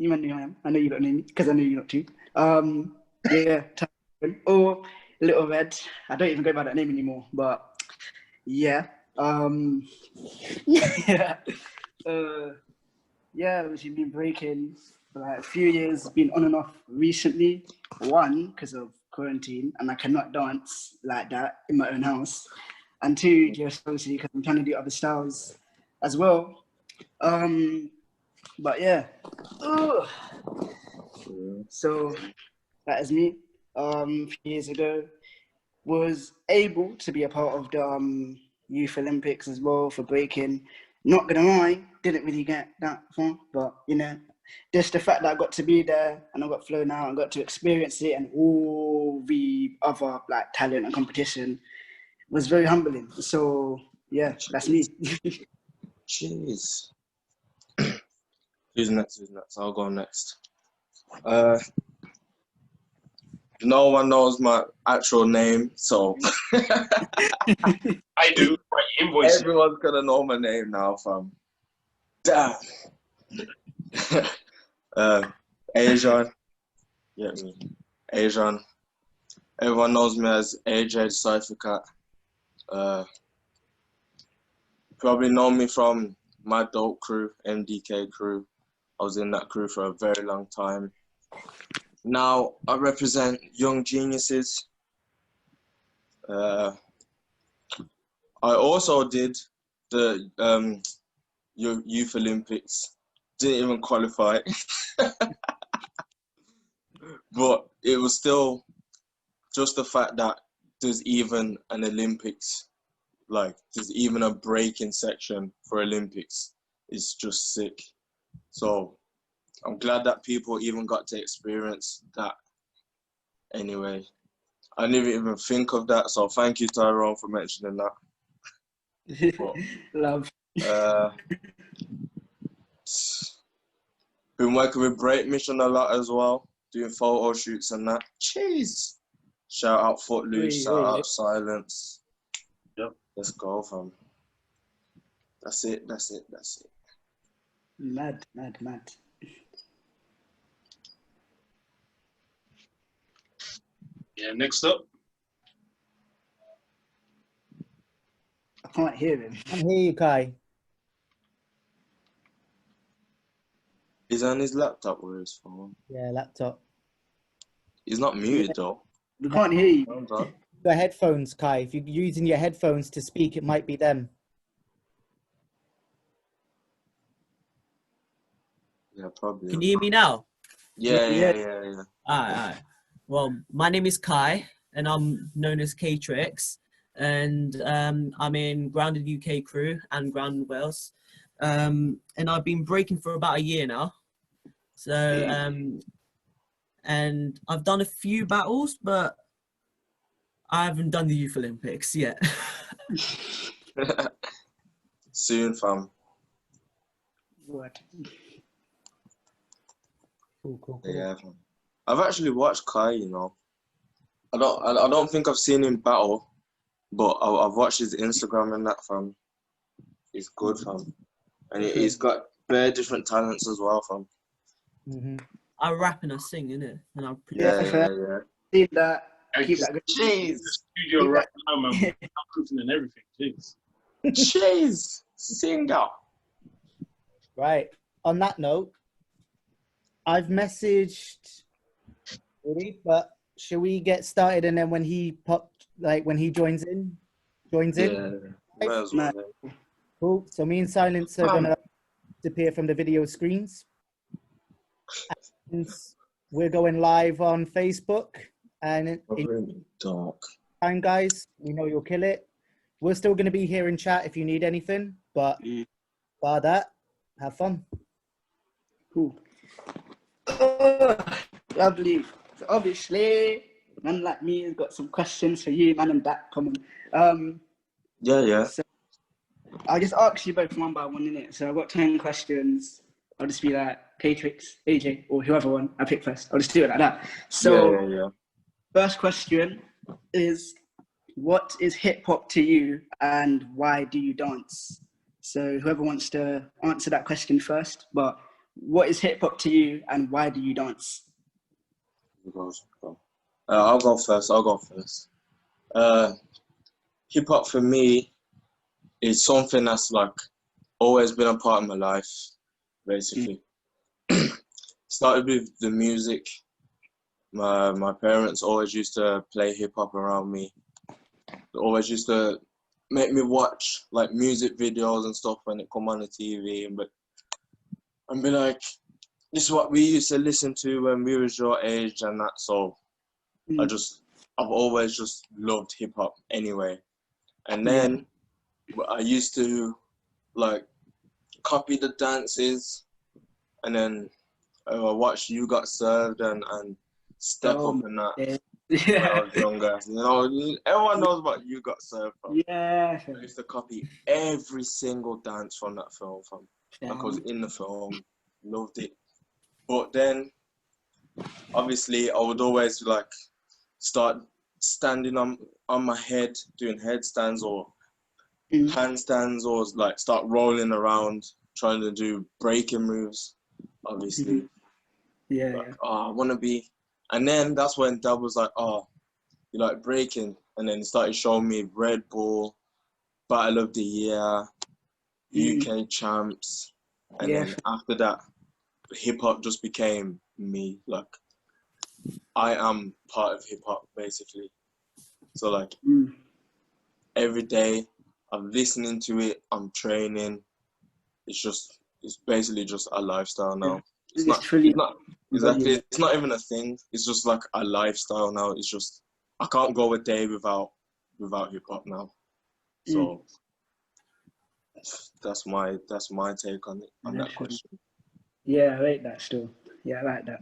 You might know who I am. I know you don't know me because I know you not too. Yeah, Tyrone or Lil Red. I don't even go by that name anymore, but yeah. Yeah. Yeah, we've been breaking for like a few years, been on and off recently. One, because of quarantine, and I cannot dance like that in my own house. And two, just obviously because I'm trying to do other styles as well. But yeah. Ugh. So that is me. A few years ago, was able to be a part of the Youth Olympics as well for breaking. Not gonna lie, didn't really get that far, but you know, just the fact that I got to be there and I got flown out and got to experience it and all the other like talent and competition was very humbling. So yeah, that's me. Jeez. Who's next? I'll go next. No one knows my actual name, so I do. Everyone's gonna know my name now, fam. Damn. Asian. Get me. Asian. Everyone knows me as AJ Cypher Probably know me from my dope crew, MDK crew. I was in that crew for a very long time. Now I represent Young Geniuses. I also did the Youth Olympics. Didn't even qualify. But it was still just the fact that there's even an Olympics, like there's even a breaking section for Olympics is just sick. So I'm glad that people even got to experience that. Anyway, I didn't even think of that, so thank you, Tyrone, for mentioning that. But, Love. Been working with BreakMISSION a lot as well, doing photo shoots and that. Jeez. Shout out Footloose, shout out Silence. Yep. Let's go, fam. That's it. Mad. Yeah, next up. I can't hear him. I can hear you, Kai. He's on his laptop or his phone. Yeah, laptop. He's not muted though. We can't hear you. The headphones, Kai. If you're using your headphones to speak, it might be them. Yeah, probably. Can you hear me now? Yeah. All right. Well, my name is Kai, and I'm known as K-Tix, and I'm in Grounded UK crew and Grounded Wales, and I've been breaking for about a year now. So, and I've done a few battles, but I haven't done the Youth Olympics yet. Soon, fam. What? Cool. Yeah, fam. I've actually watched Kai, you know. I don't think I've seen him battle, but I've watched his Instagram and that, fam. He's good, fam. And he's got very different talents as well, fam. Mm-hmm. I rap and I sing, innit? And I'm pretty Yeah. See that. Keep that good. Jeez. Studio right now, man. And everything. Jeez. Jeez. Singer. Right. On that note, I've messaged Woody, but should we get started and then when he joins in? Yeah. Well. Cool. So me and Silence are gonna disappear from the video screens. And we're going live on Facebook and in time, guys. We know you'll kill it. We're still gonna be here in chat if you need anything, but bar that, have fun. Cool. Lovely. So obviously, man like me has got some questions for you, man, and that common. Yeah. So I'll just ask you both one by one, innit? So I've got 10 questions. I'll just be like K-Tix, AJ, or whoever one I pick first. I'll just do it like that. So yeah. First question is, what is hip hop to you and why do you dance? So whoever wants to answer that question first, but what is hip hop to you, and why do you dance? I'll go first. Hip hop for me is something that's like always been a part of my life, basically. Started with the music. My parents always used to play hip hop around me. They always used to make me watch like music videos and stuff when it come on the TV, and be like, this is what we used to listen to when we was your age and that. So I've always just loved hip hop anyway. And then I used to like copy the dances, and then I watched You Got Served and Step Up and that. When I was younger, you know, everyone knows about You Got Served. Yeah. I used to copy every single dance from that film. Like I was in the film, loved it. But then, obviously, I would always like start standing on my head, doing headstands or handstands, or like start rolling around, trying to do breaking moves. Obviously, I want to be. And then that's when Dad was like, "Oh, you like breaking?" And then he started showing me Red Bull, Battle of the Year, UK Champs, and then after that, hip hop just became me. Like, I am part of hip hop basically. So like every day I'm listening to it, I'm training. It's basically just a lifestyle now. It's not even a thing. It's just like a lifestyle now. It's just I can't go a day without hip hop now. So that's my take on it, on that question. Yeah, I like that still. Yeah, I like that.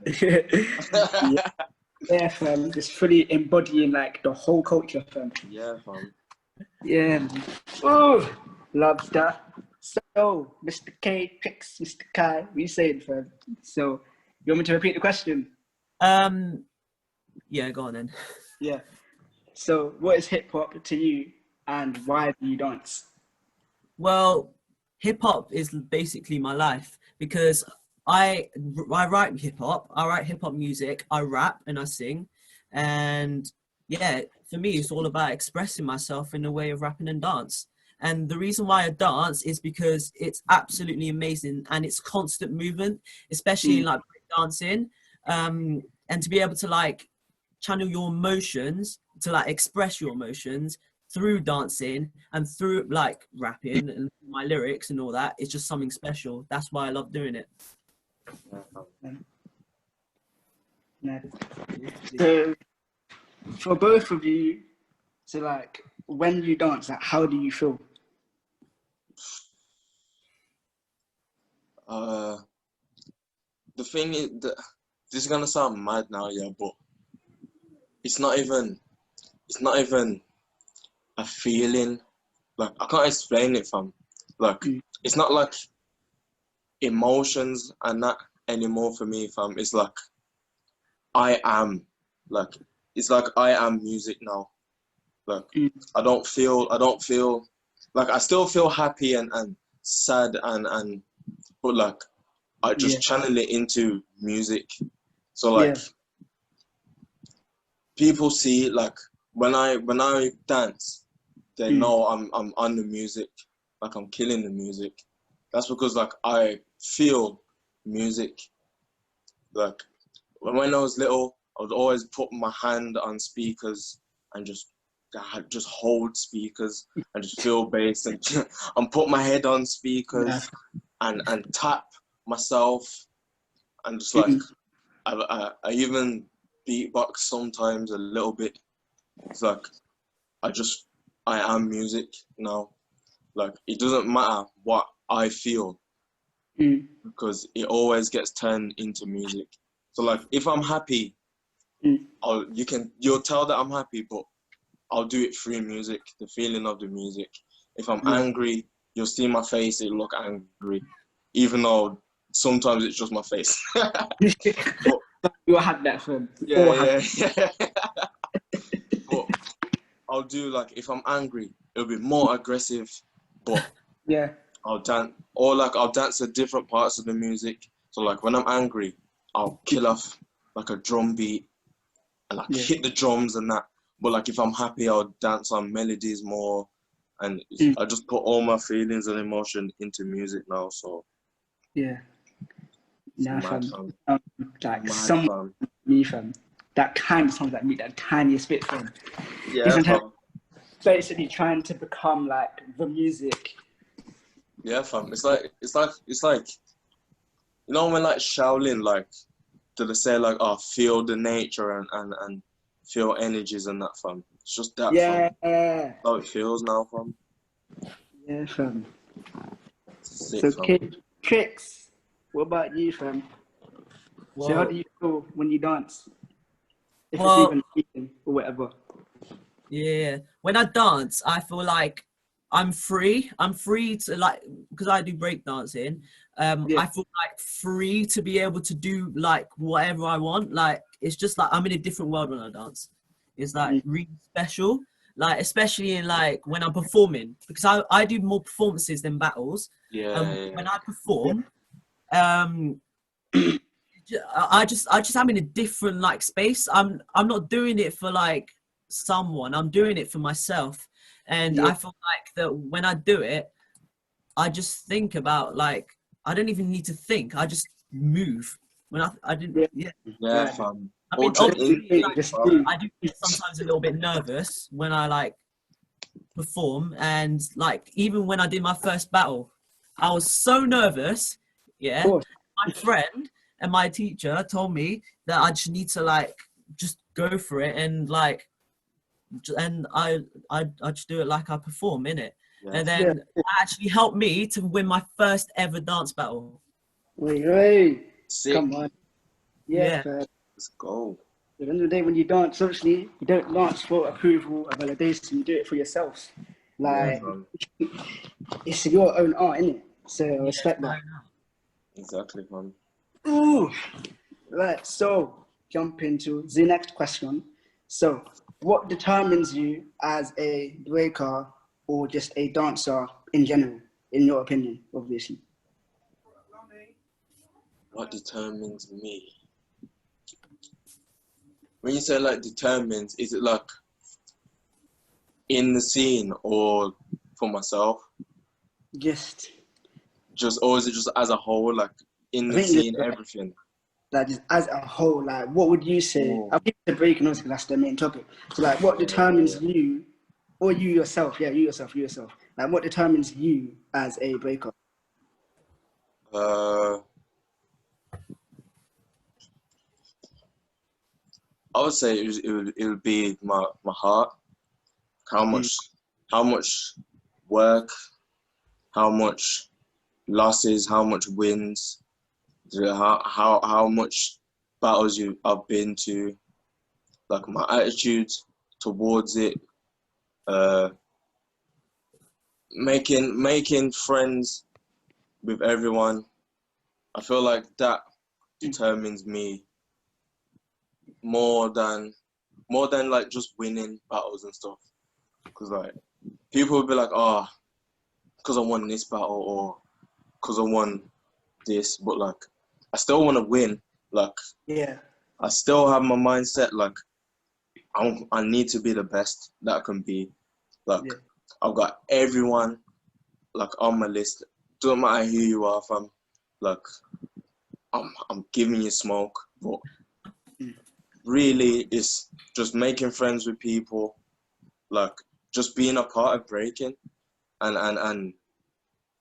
Yeah, fam. Just fully embodying like the whole culture, fam. Yeah, fam. Yeah. Oh, love that. So, Mr. K-Tix, Mr. Kai, what you saying, fam? So, you want me to repeat the question? Yeah, go on then. Yeah. So, what is hip hop to you, and why do you dance? Well, hip hop is basically my life because I write hip hop. I write hip hop music. I rap and I sing, and yeah, for me, it's all about expressing myself in a way of rapping and dance. And the reason why I dance is because it's absolutely amazing and it's constant movement, especially in like dancing. And to be able to like channel your emotions, to like express your emotions through dancing and through like rapping and my lyrics and all that, it's just something special. That's why I love doing it. So, for both of you, so like when you dance, like how do you feel? The thing is, this is gonna sound mad now, yeah, but it's not even a feeling. Like I can't explain it, fam. Like it's not like emotions and that anymore for me, fam. It's like I am, like it's like I am music now. Like I don't feel like I still feel happy and sad and but like I just channel it into music. So like people see like when I dance, they know I'm on the music, like I'm killing the music. That's because like I feel music. Like when I was little, I would always put my hand on speakers and just hold speakers and just feel bass and put my head on speakers and tap myself and just like I even beatbox sometimes a little bit. It's like I am music now. Like it doesn't matter what I feel because it always gets turned into music. So like if I'm happy, you'll tell that I'm happy, but I'll do it through music, the feeling of the music. If I'm angry, you'll see my face, it'll look angry, even though sometimes it's just my face. But you had that film. Yeah. But I'll do like if I'm angry, it'll be more aggressive, but I'll dance to different parts of the music. So So like when I'm angry, I'll kill off like a drum beat and like hit the drums and that. But like if I'm happy, I'll dance on melodies more, and I just put all my feelings and emotion into music now. So yeah. Nah, mad, fam. fam. Like Mad, someone fam. me, fam. That kind of sounds like me, that tiniest bit, fam. Yeah, fam. Basically trying to become like the music. Yeah, fam. It's like you know when like Shaolin, like do they say like, oh, feel the nature and feel energies and that, fam. It's just that, Yeah. fam. How it feels now, fam. Yeah, fam. Sick, So, fam. K-Tix, what about you, fam? So, how do you feel when you dance? If it's even eating or whatever. Yeah, when I dance, I feel like I'm free. I'm free to like, because I do breakdancing. I feel like free to be able to do like whatever I want. Like it's just like I'm in a different world when I dance. It's like really special. Like especially in like when I'm performing, because I do more performances than battles. When I perform, I just am in a different like space. I'm not doing it for like someone. I'm doing it for myself, and I feel like that when I do it, I just think about like I don't even need to think. I just move. When I didn't Fam. I mean, Ultimate obviously, like, fam. I do get sometimes a little bit nervous when I like perform, and like even when I did my first battle, I was so nervous. Yeah, my friend and my teacher told me that I just need to like just go for it and like, and I just do it like I perform in it, and then it actually helped me to win my first ever dance battle. Wait, Sick. come on. Yeah. Let's go. At the end of the day, when you dance, obviously, you don't dance for approval or validation. You do it for yourself. Like, it's your own art, innit? So I respect that. Exactly, fam. Ooh. Right, so jump into the next question. So, what determines you as a breaker or just a dancer in general, in your opinion, obviously? What determines me? When you say like determines, is it like in the scene or for myself? Or is it just as a whole, like in the scene, everything? Like just as a whole, like what would you say? I'll give the break and because that's the main topic. So like what determines you or you yourself, you yourself. Like what determines you as a breaker? I would say it would be my heart. How much work, how much losses, how much wins, how much battles I've been to, like my attitude towards it, making friends with everyone. I feel like that determines me more than like just winning battles and stuff. Because like people will be like, oh, because I won this battle or because I won this, but like I still want to win. Like I still have my mindset like I need to be the best that I can be. Like I've got everyone like on my list. Don't matter who you are, fam. Like I'm giving you smoke, but really it's just making friends with people, like just being a part of breaking, and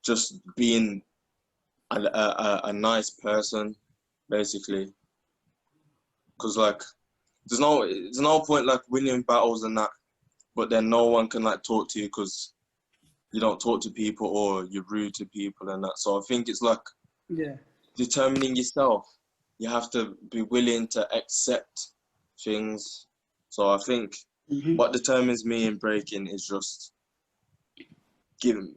just being a nice person, basically. Because like there's no point like winning battles and that, but then no one can like talk to you because you don't talk to people or you're rude to people and that. So I think it's like determining yourself. You have to be willing to accept things. So I think what determines me in breaking is just giving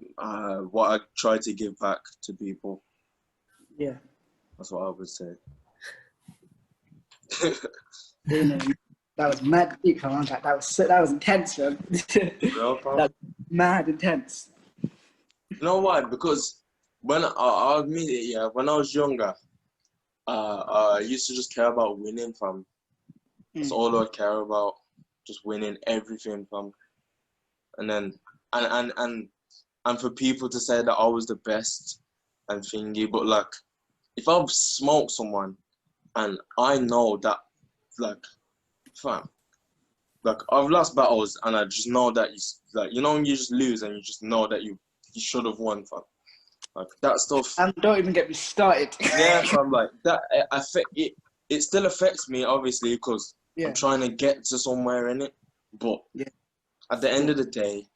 what I try to give back to people. Yeah, that's what I would say. That was mad deep, man. That was intense, man. That's mad intense. You know why? Because when I'll admit it, when I was younger, I used to just care about winning, fam. That's all I care about, just winning everything, fam. And then, and for people to say that I was the best and thingy, but like, if I've smoked someone and I know that, like, fam, like I've lost battles and I just know that you know when you just lose and you just know that you should have won, fam. Like that stuff. And don't even get me started. Yeah, fam, like that. It still affects me, obviously, because I'm trying to get to somewhere in it. But at the end of the day,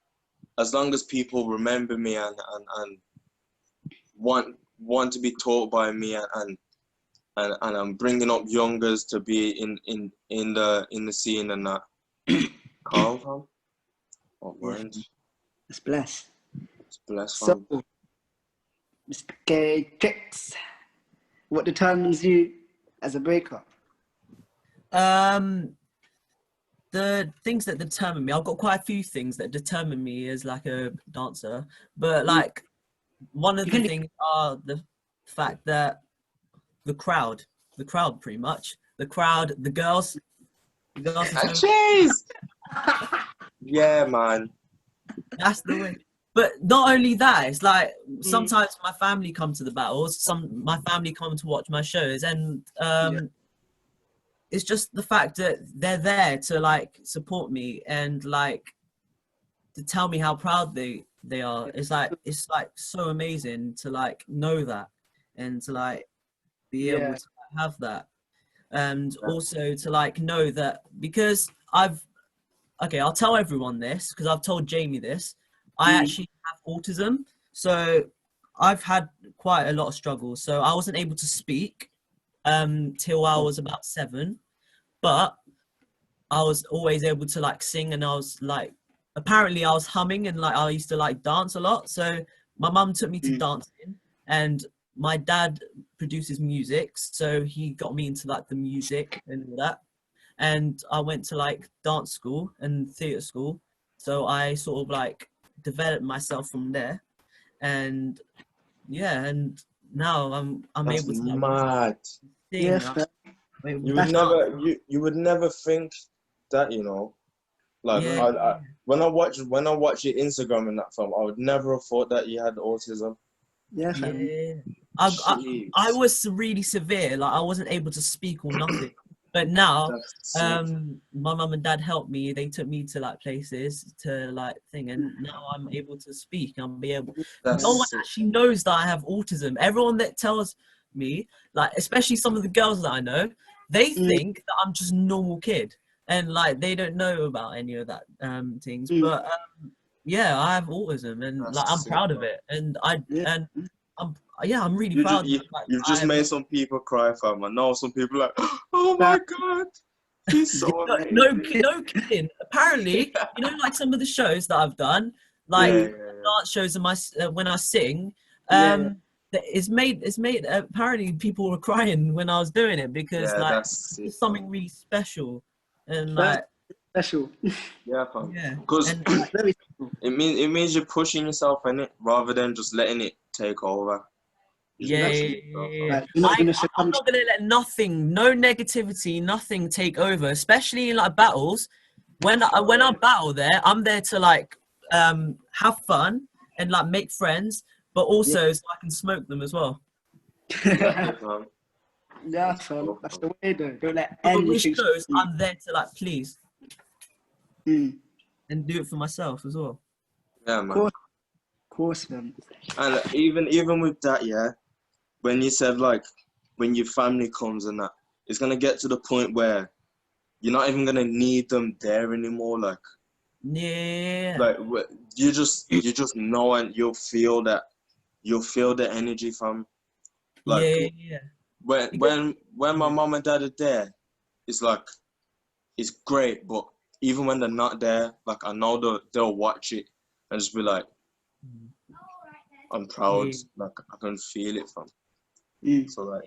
as long as people remember me and want to be taught by me and I'm bringing up youngers to be in the scene and that. Calm, fam. What word? It's blessed. It's blessed, So, fam. Mr. K-Tix, what determines you as a breaker? The things that determine me, I've got quite a few things that determine me as like a dancer, but like one of the things are the fact that the crowd pretty much, the girls. Jeez! Yeah, man. That's the way. But not only that, it's like sometimes my family come to the battles, my family come to watch my shows, and it's just the fact that they're there to like support me and like to tell me how proud they are. It's like so amazing to like know that and to like be able to have that, and also to like know that, because I'll tell everyone this because I've told Jamie this. I actually have autism, so I've had quite a lot of struggles. So I wasn't able to speak till I was about 7, but I was always able to like sing, and I was like, apparently I was humming, and like I used to like dance a lot. So my mum took me to dancing, and my dad produces music, so he got me into like the music and all that. And I went to like dance school and theatre school, so I sort of like developed myself from there. And and now I'm That's able to like, mad. sing. Yes, You would never think that, you know. Like when I watch your Instagram and that film, I would never have thought that you had autism. Yes, I was really severe. Like I wasn't able to speak or nothing. But now, my mum and dad helped me. They took me to like places to like thing, and now I'm able to speak. I'm be able. No one actually knows that I have autism. Everyone that tells me, like especially some of the girls that I know, they think that I'm just a normal kid, and like they don't know about any of that things. But I have autism, and like I'm proud of it, and I'm really proud. You've just made some people cry, fam. I know some people are like, oh my god, he's so amazing. No kidding. Apparently, you know, like some of the shows that I've done, like dance shows and when I sing, it's made. Apparently, people were crying when I was doing it because like it's something really special, and like special. Yeah, fam. Yeah, because it means you're pushing yourself in it rather than just letting it take over. I'm not gonna let no negativity, nothing take over, especially in like battles. When I battle there, I'm there to like have fun and like make friends, but also so I can smoke them as well. Fam. That's the way though. Don't let anything. I'm there to like please and do it for myself as well. Yeah, man. Of course, man. And even with that, when you said like when your family comes and that, it's gonna get to the point where you're not even gonna need them there anymore. Like like you just know, and you'll feel the energy from like when my mom and dad are there, it's like it's great, but even when they're not there, like I know they'll watch it and just be like, I'm proud. Like I can feel it from. So like,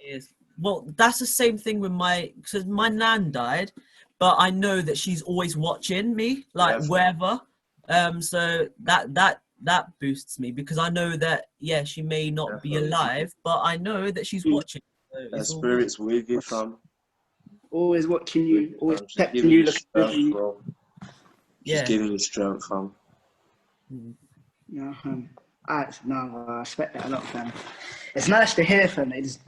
well, that's the same thing with because my nan died, but I know that she's always watching me, like wherever. So that boosts me because I know that she may not be alive, but I know that she's watching. That It's all spirit's with you, fam. Always watching With you, you, always fam. Just protecting giving you, you looking good for strength, you. bro. Just yeah. giving you strength, fam. Mm. Yeah, I respect that a lot, fam. It's nice to hear, fam. They just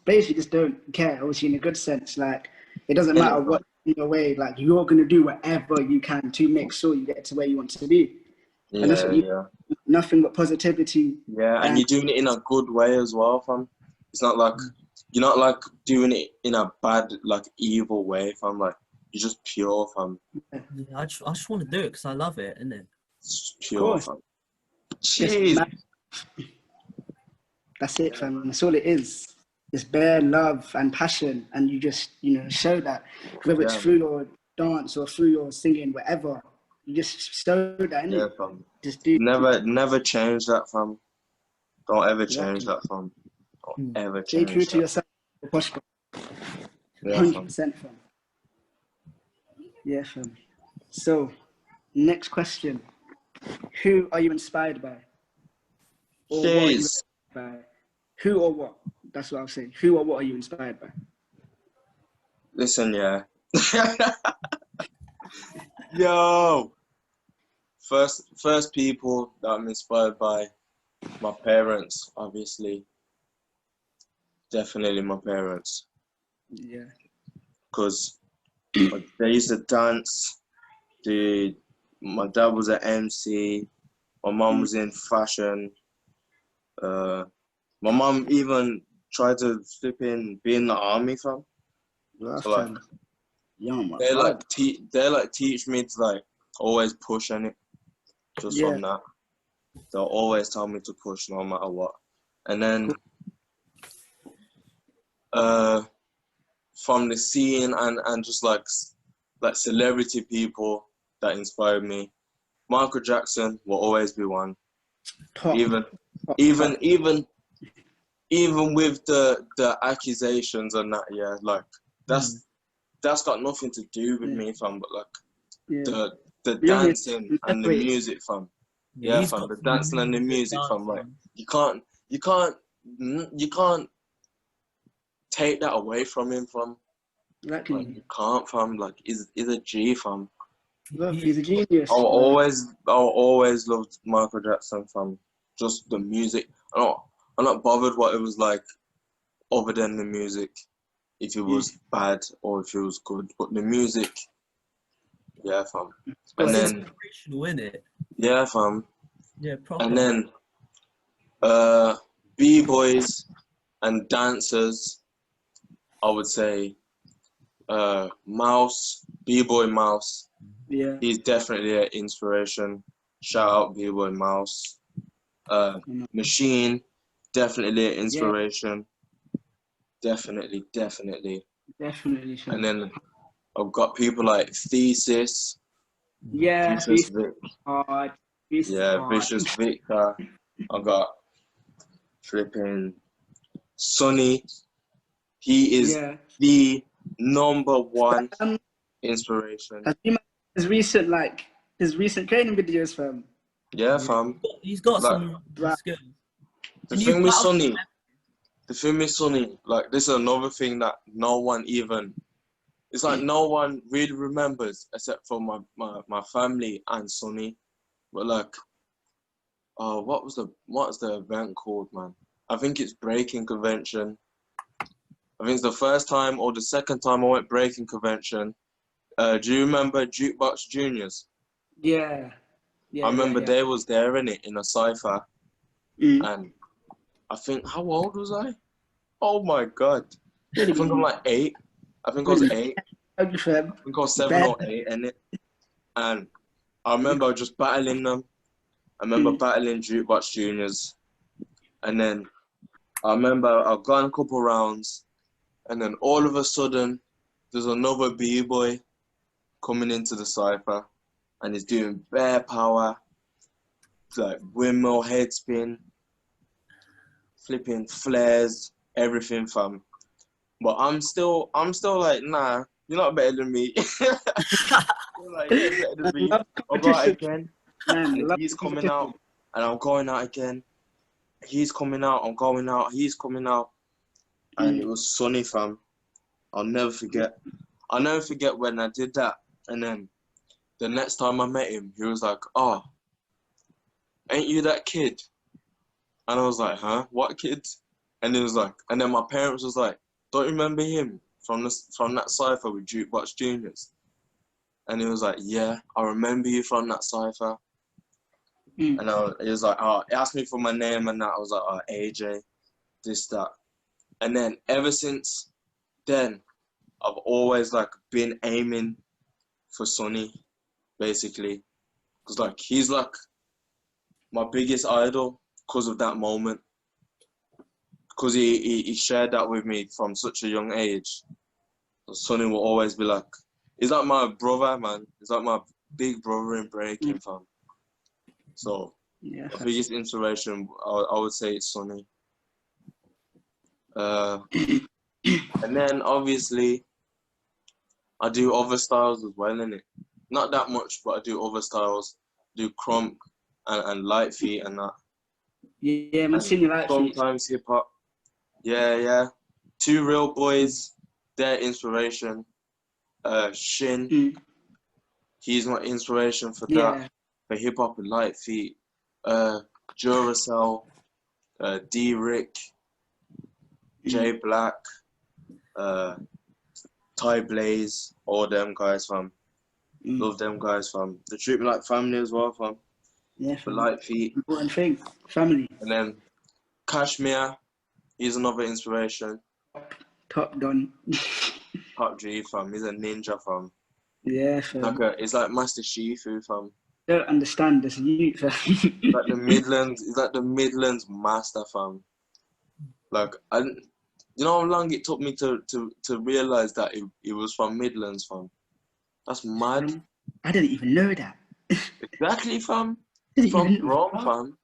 basically just don't care. Obviously, in a good sense, like it doesn't matter Innit, what in your way. Like you're gonna do whatever you can to make sure you get to where you want to be, and that's Yeah, what you. yeah. Nothing but positivity. Yeah, and you're doing it in a good way as well, fam. It's not like you're not like doing it in a bad, like evil way, fam. Like you're just pure, fam. Yeah, I just want to do it because I love it, innit? It's Of pure, course, fam. just Jeez. that's it, fam. That's all it is. Just bare love and passion, and you just show that whether it's Yeah, through your dance or through your singing, whatever. You just show that, innit? yeah, fam. Just do Never change that, fam. Don't ever change exactly. that, fam. Don't ever Stay true change to that. yourself. Prosper. Yeah, 100%, fam. Yeah, fam. So, next question: who are you inspired by, or what are you Jeez. inspired by? Who or what? That's what I'm saying. Who or what are you inspired by? Listen, yeah. Yo. First people that I'm inspired by, my parents, obviously. Definitely my parents. Yeah. Because they used to dance. My dad was an MC. My mum was in fashion. My mum even tried to flip in be in the army, fam. Rough, So like fam. Yeah, my they God. teach me to like always push on it. Just Yeah. from that, they'll always tell me to push no matter what. And then from the scene and just like celebrity people that inspired me, Michael Jackson will always be one. Top. Even Top, even top. even even with the accusations and that, yeah, like that's got nothing to do with me, fam. But like Yeah. the Be honest. dancing and the Wait. music, fam. Yeah, Yeah, he's fam. got The some dancing and the really good music, fam. Like dancing. you can't take that away from him, fam. Like Exactly. you can't, fam. Like he's a G, fam. Look, he's a genius. I'll always loved Michael Jackson, fam. Just the music. I'm not bothered what it was like other than the music. If it was bad or if it was good, but the music, yeah, fam. And It's then inspirational, innit? yeah, fam. Yeah, proper. And then b-boys and dancers, I would say Mouse, b-boy Mouse. Yeah. He's definitely an inspiration. Shout out b-boy Mouse. Machine, definitely an inspiration. Definitely. Definitely. Sure. And then I've got people like Thesis, Yeah. Vicious Vic. Hard. Yeah, Vicious Victor. I've got flipping Sonny. He is the #1 inspiration. Have you met his recent training videos, fam? Yeah, fam. He's got Like, some skills. The thing with Sonny, like this is another thing that no one even, it's like no one really remembers except for my family and Sonny. But like, what is the event called, man? I think it's Breakin Convention. I think it's the first time or the second time I went Breakin Convention. Do you remember Jukebox Juniors? Yeah. I remember they was there in a cypher, and I think, how old was I? Oh my god! I think I'm like 8. I think I was 8. I think I was 7 or 8 in it, and I remember just battling them. I remember battling Jukebox Juniors, and then I remember I've gone a couple rounds, and then all of a sudden, there's another b-boy coming into the cypher, and he's doing bare power, like windmill head spin, flipping flares, everything, fam. But I'm still like, nah, you're not better than me. You're like, you're better than me. I'll go out again, and he's coming out, and I'm going out again. He's coming out, I'm going out, he's coming out. and it was sunny, fam. I'll never forget. I'll never forget when I did that, and then the next time I met him, he was like, "Oh, ain't you that kid?" And I was like, "Huh? What kid?" And he was like, and then my parents was like, "Don't you remember him from that cypher with Jukebox Juniors?" And he was like, "Yeah, I remember you from that cypher." And he was like, "Oh," he asked me for my name and that. I was like, "Oh, AJ, this, that." And then ever since then, I've always like been aiming for Sonny, basically, because like he's like my biggest idol because of that moment, because he shared that with me from such a young age. So Sonny will always be like, he's like my brother, man. He's like my big brother in breaking, fam. So Yeah. my biggest inspiration, I would say it's Sonny. And then obviously I do other styles as well, innit? Not that much, but I do other styles. Do crump and light feet and that. Yeah, man, seen your light feet. Sometimes hip hop. Yeah. Two Real Boys, their inspiration. Shin, he's my inspiration for that. For hip hop and light feet. Duracell, D-Rick, J Black, Ty Blaze, all them guys, fam. Love them guys, fam. They treat me like family as well, fam. Yeah, For light feet. important thing, family. And then Kashmir, he's another inspiration. Top done. Top G, fam. He's a ninja, fam. Yeah, fam. It's like Master Shifu, fam. Don't understand this youth, fam. Like the Midlands, he's like the Midlands master, fam. Like, you know how long it took me to realize that he was from Midlands, fam. That's mad. I didn't even know that. Exactly, fam. From Rome, fam.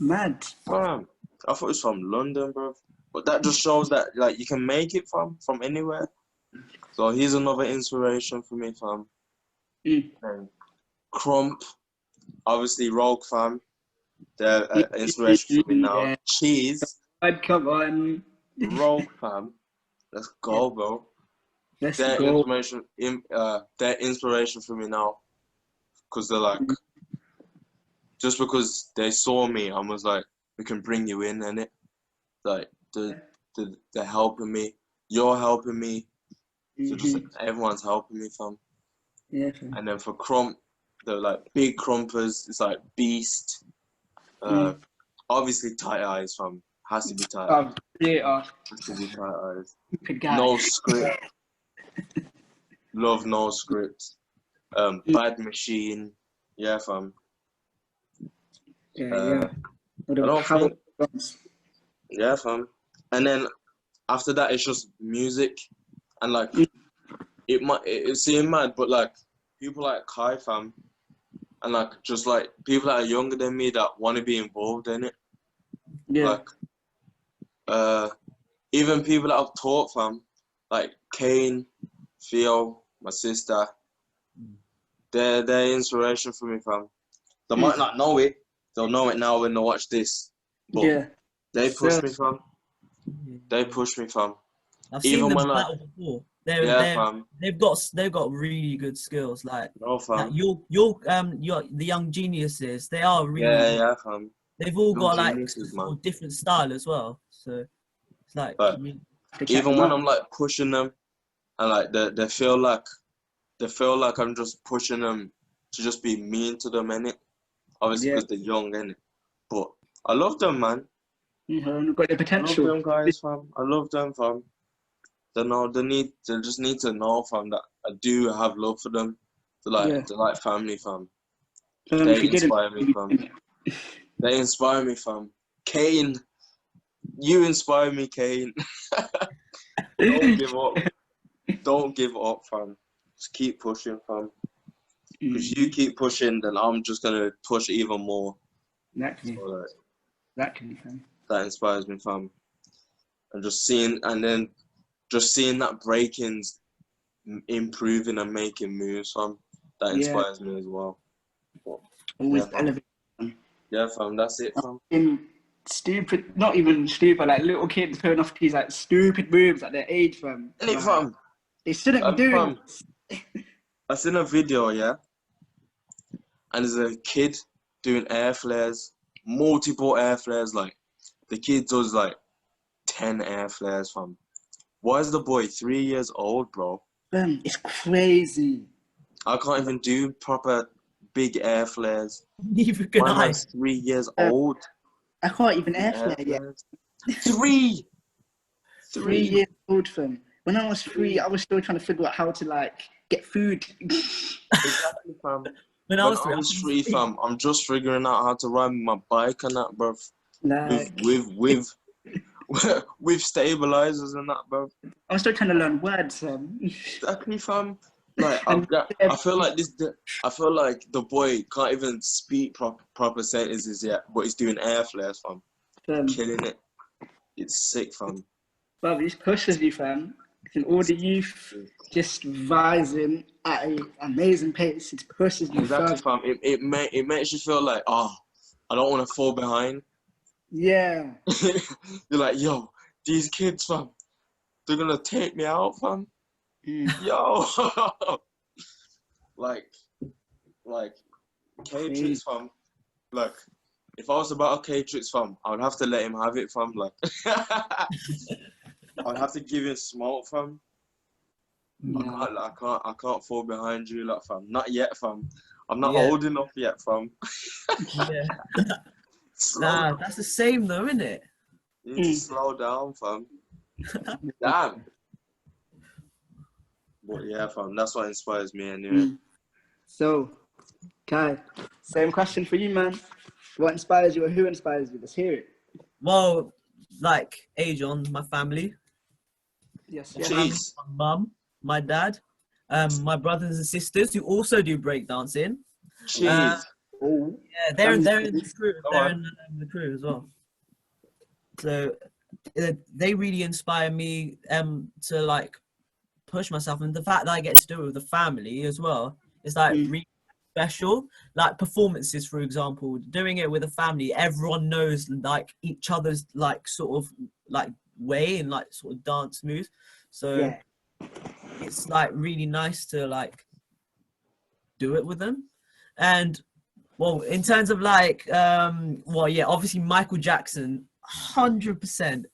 Mad. Fam. I thought it was from London, bro. But that just shows that like you can make it, fam, from anywhere. So he's another inspiration for me, fam. And Crump, obviously Rogue, fam. They're inspiration for me now. Yeah. Cheese. I'd come on. Rogue, fam. Let's go, bro. Let's Their go. inspiration for me now, because they're like, just because they saw me, I was like, we can bring you in, innit? Like they're helping me, you're helping me, so just like, everyone's helping me, fam. Yeah, fam. And then for Crump, they're like big crumpers. It's like Beast. Obviously tight eyes, fam. Has to be tight eyes. Yeah. Has to be tight eyes. Good guy. No script. Love no script. Bad Machine. Yeah, fam. Yeah. I don't think. Yeah, fam. And then after that, it's just music, and like it seems mad, but like people like Kai, fam, and like just like people that are younger than me that want to be involved in it. Yeah. Like, even people that I've taught, fam, like Kane, Theo, my sister, they're inspiration for me, fam. They might not know it. They'll know it now when they watch this. But they push me, fam. They push me, fam. I've seen them battle before. They've got really good skills. Like, fam. You're the young geniuses. They are really. Yeah, fam. They've all got like man. different style as well. So it's like even when I'm like pushing them, and like they feel like I'm just pushing them to just be mean to them, innit? Obviously because they're young, innit? But I love them, man. You've got the potential. I love them guys, fam. I love them, fam. They just need to know, fam, that I do have love for them. They're like family, fam. They inspire me, fam. They inspire me, fam. Kane, you inspire me, Kane. Don't give up. Don't give up, fam. Just keep pushing, fam. Because you keep pushing, then I'm just gonna push even more. Exactly. So, Exactly, fam. that inspires me, fam. And just seeing that break-ins improving and making moves, fam. That inspires me as well. But, Always elevating. Yeah, fam. That's it, fam. stupid, not even stupid, like little kids pulling off these like stupid moves at their age, fam. Innit, fam? They shouldn't be doing Fam, this. I seen a video, yeah, and there's a kid doing air flares, multiple air flares. Like the kid does like 10 air flares, fam. Why is the boy 3 years old, bro? Fam, it's crazy. I can't even do proper big air flares. Neither can My I. man's 3 years old. I can't even air Air flare yet. flares. Three. 3 years old, fam. When I was 3, I was still trying to figure out how to like get food. Exactly, fam. When I was 3, fam, I'm just figuring out how to ride my bike and that, bruv. Like, With stabilizers and that, bruv. I'm still trying to learn words, fam. Exactly, fam. Like I feel like I feel like the boy can't even speak proper sentences yet, but he's doing air flares, fam. Killing it. It's sick, fam. Bro, he pushes you, fam. And all the youth just rising at an amazing pace. It pushes you, Exactly, fam. fam. It makes you feel like, oh, I don't want to fall behind. Yeah. You're like, yo, these kids, fam, they're gonna take me out, fam. Yo, like K-Tix, fam. Like, if I was about a K-Tix, fam, I would have to let him have it, fam. Like, I'd have to give him smoke, fam. Nah. I can't fall behind you, like, fam. Not yet, fam. I'm not Yeah. old enough yet, fam. Yeah. Slow Nah, down. that's the same though, isn't it? You need to slow down, fam. Damn. But yeah, fam, that's what inspires me anyway. So, Kai, same question for you, man. What inspires you or who inspires you? Let's hear it. Well, like Ajon, my family, Yes, my, yes. family, Jeez. my mum, my dad, my brothers and sisters who also do breakdancing. Jeez. Oh, Yeah, they're in the crew. Come They're on. in the crew as well. So they really inspire me to like push myself, and the fact that I get to do it with the family as well is like really special. Like performances, for example, doing it with a family, everyone knows like each other's like sort of like way and like sort of dance moves. So yeah. it's like really nice to like do it with them. And well, in terms of like well, yeah, obviously Michael Jackson 100%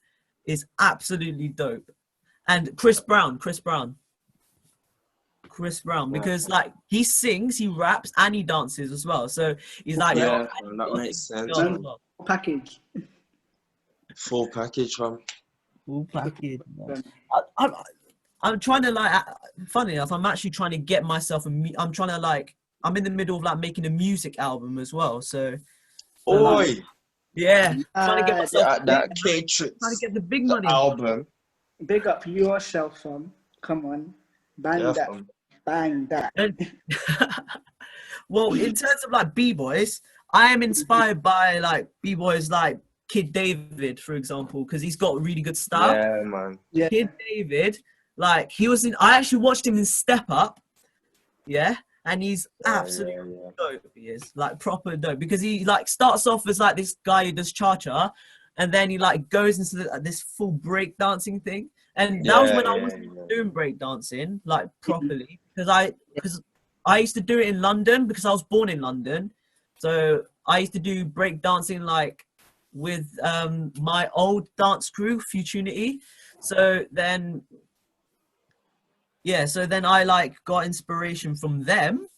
is absolutely dope. And Chris Brown, because like he sings, he raps, and he dances as well. So he's like, Yeah, that makes sense. Man, package. Full package, fam. Full package. I'm trying to like, funny enough, I'm actually trying to get myself I'm trying to like, I'm in the middle of like making a music album as well. So, Oi! yeah, trying to get myself That K-Tix. trying to get the big money. Album. Big up yourself, fam. Come on. Bang Yeah, that. fam. Bang that. Well, in terms of like b-boys, I am inspired by like b-boys like Kid David, for example, because he's got really good style. Yeah, man. Yeah. Kid David, like he was in, I actually watched him in Step Up, yeah, and he's absolutely dope. He is like proper dope because he like starts off as like this guy who does cha-cha, and then he like goes into this full break dancing thing. And that was when I was doing break dancing like properly, because I used to do it in London because I was born in London. So I used to do break dancing like with my old dance crew, Futunity. So then I like got inspiration from them.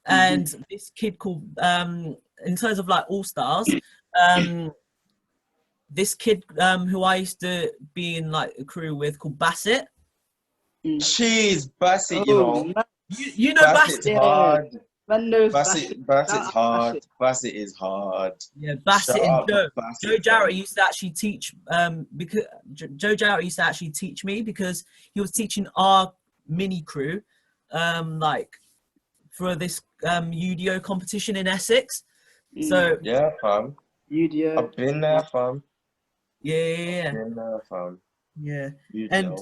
And this kid called in terms of like All Stars, this kid who I used to be in like a crew with called Bassett. Jeez, Bassett, you know. You know Bassett's Bassett. hard. Man knows Bassett's hard. Bassett is hard. Yeah, Bassett Shout and out to Joe. Bassett, Joe Jarrett fam. used to actually teach because Joe Jarrett used to actually teach me because he was teaching our mini crew like for this UDO competition in Essex. So yeah, fam. UDO. I've been there, fam. Yeah. Been there, fam. Yeah. UDO. And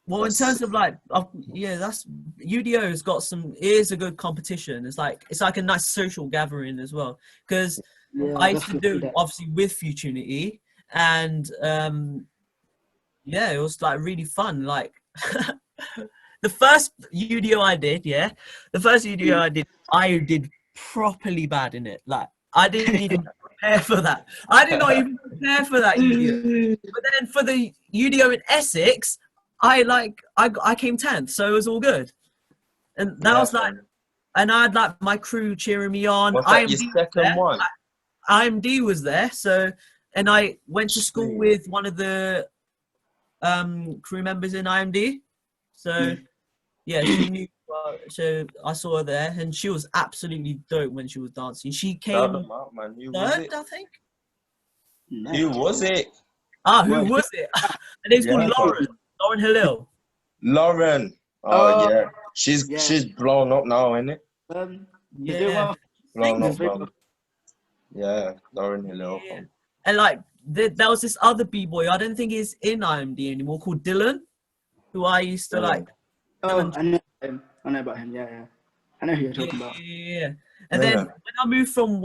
well, in terms of like, that's UDO is a good competition. It's like a nice social gathering as well. Because Yeah, I used to definitely do that. obviously with Futurity, and yeah, it was like really fun. Like the first UDO I did, I did properly bad in it. Like I didn't even prepare for that. I did not even prepare for that UDO. But then for the UDO in Essex, I came 10th, so it was all good. And that was like, and I had like my crew cheering me on. Was that your second one? IMD was there, so, and I went to school with one of the crew members in IMD. So yeah, she knew. So I saw her there, and she was absolutely dope when she was dancing. She Shout came them out, man. Who was third, it? I think. Who was it? Who was it? Her name's called Lauren. Lauren Halil. Lauren. Oh yeah, she's blown up now, isn't it? Yeah. Blown up, man. Yeah, Lauren Halil. Yeah. And like there was this other b-boy. I don't think he's in IMD anymore, called Dylan, who I used to like. Oh, I know him. I know about him. Yeah. I know who you're talking about. Yeah. And then when I moved from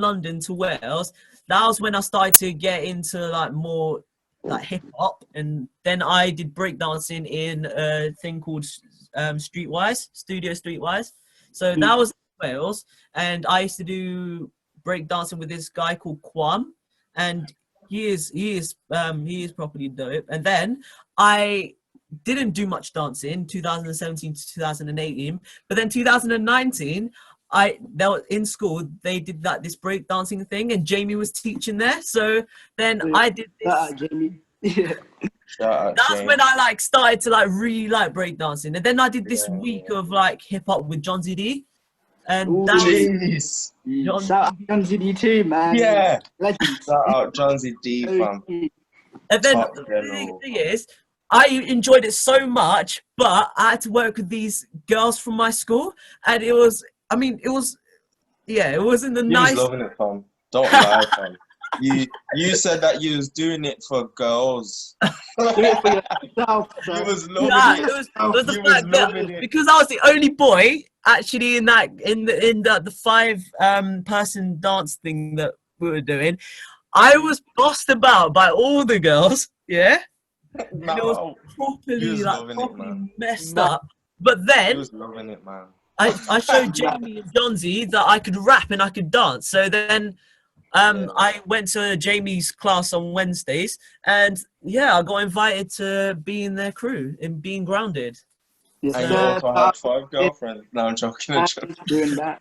London to Wales, that was when I started to get into like more like hip hop, and then I did breakdancing in a thing called Studio Streetwise. So that was in Wales, and I used to do breakdancing with this guy called Kwam, and he is properly dope. And then I didn't do much dancing 2017 to 2018, but then 2019 in school they did this break dancing thing, and Jamie was teaching there, so then I did this. Jamie. Yeah. That's when I like started to like really like break dancing, and then I did this week of like hip hop with John ZD, and jeez. Shout out John ZD too, man. Yeah. Legend. Shout out John ZD, fam. And then the thing is, I enjoyed it so much, but I had to work with these girls from my school, and it wasn't the nice. You was loving it, fam. Don't lie, fam. You said that you was doing it for girls. Do it for yourself, bro. You was loving it was the fact that because I was the only boy actually in the 5 person dance thing that we were doing, I was bossed about by all the girls. Yeah. No. It was properly messed up. But then was loving it, man. I showed Jamie and Johnsy that I could rap and I could dance. So then I went to Jamie's class on Wednesdays, and I got invited to be in their crew in Being Grounded. Yes, and you also had 5 girlfriends. No, I'm joking. Doing that.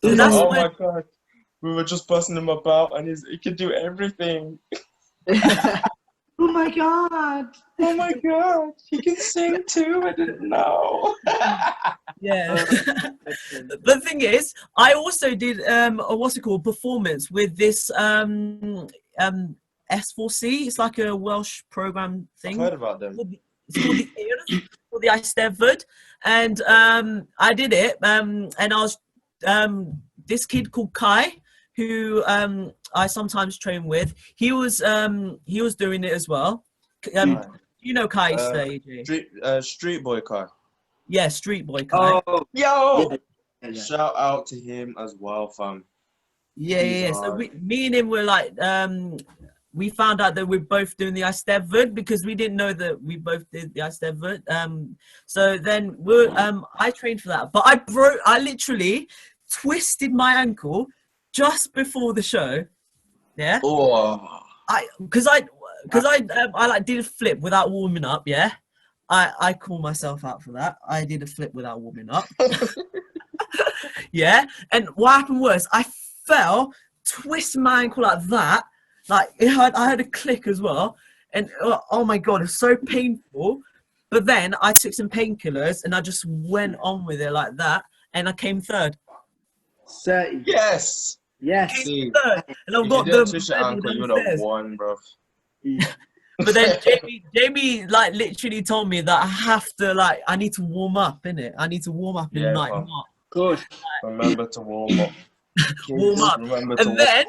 Oh my god. We were just busting him about, and he could do everything. Oh my god! Oh my god! He can sing too. I didn't know. Yeah. The thing is, I also did performance with this S4C. It's like a Welsh program thing. I've heard about them. It's called the Eisteddfod, and I did it. And I was this kid called Kai, who I sometimes train with. He was doing it as well. You know Kai, Street Boy Kai. Yeah, Street Boy Kai. Oh, yo! Yeah. Shout out to him as well, fam. Yeah. So me and him were like, we found out that we're both doing the Eisteddfod because we didn't know that we both did the Eisteddfod. So then I trained for that, but I literally twisted my ankle just before the show. Yeah. Oh. Because I like did a flip without warming up. Yeah. I call myself out for that. I did a flip without warming up. Yeah. And what happened was I fell, twisted my ankle like that. Like I had a click as well. And oh my God, it's so painful. But then I took some painkillers and I just went on with it like that. And I came third. 30. Yes. Yes. Third. And I've got the ankle, you would have won, bro. But then Jamie like literally told me that I have to I need to warm up, innit? I need to warm up in night. Good. Remember to warm up. Warm up. And then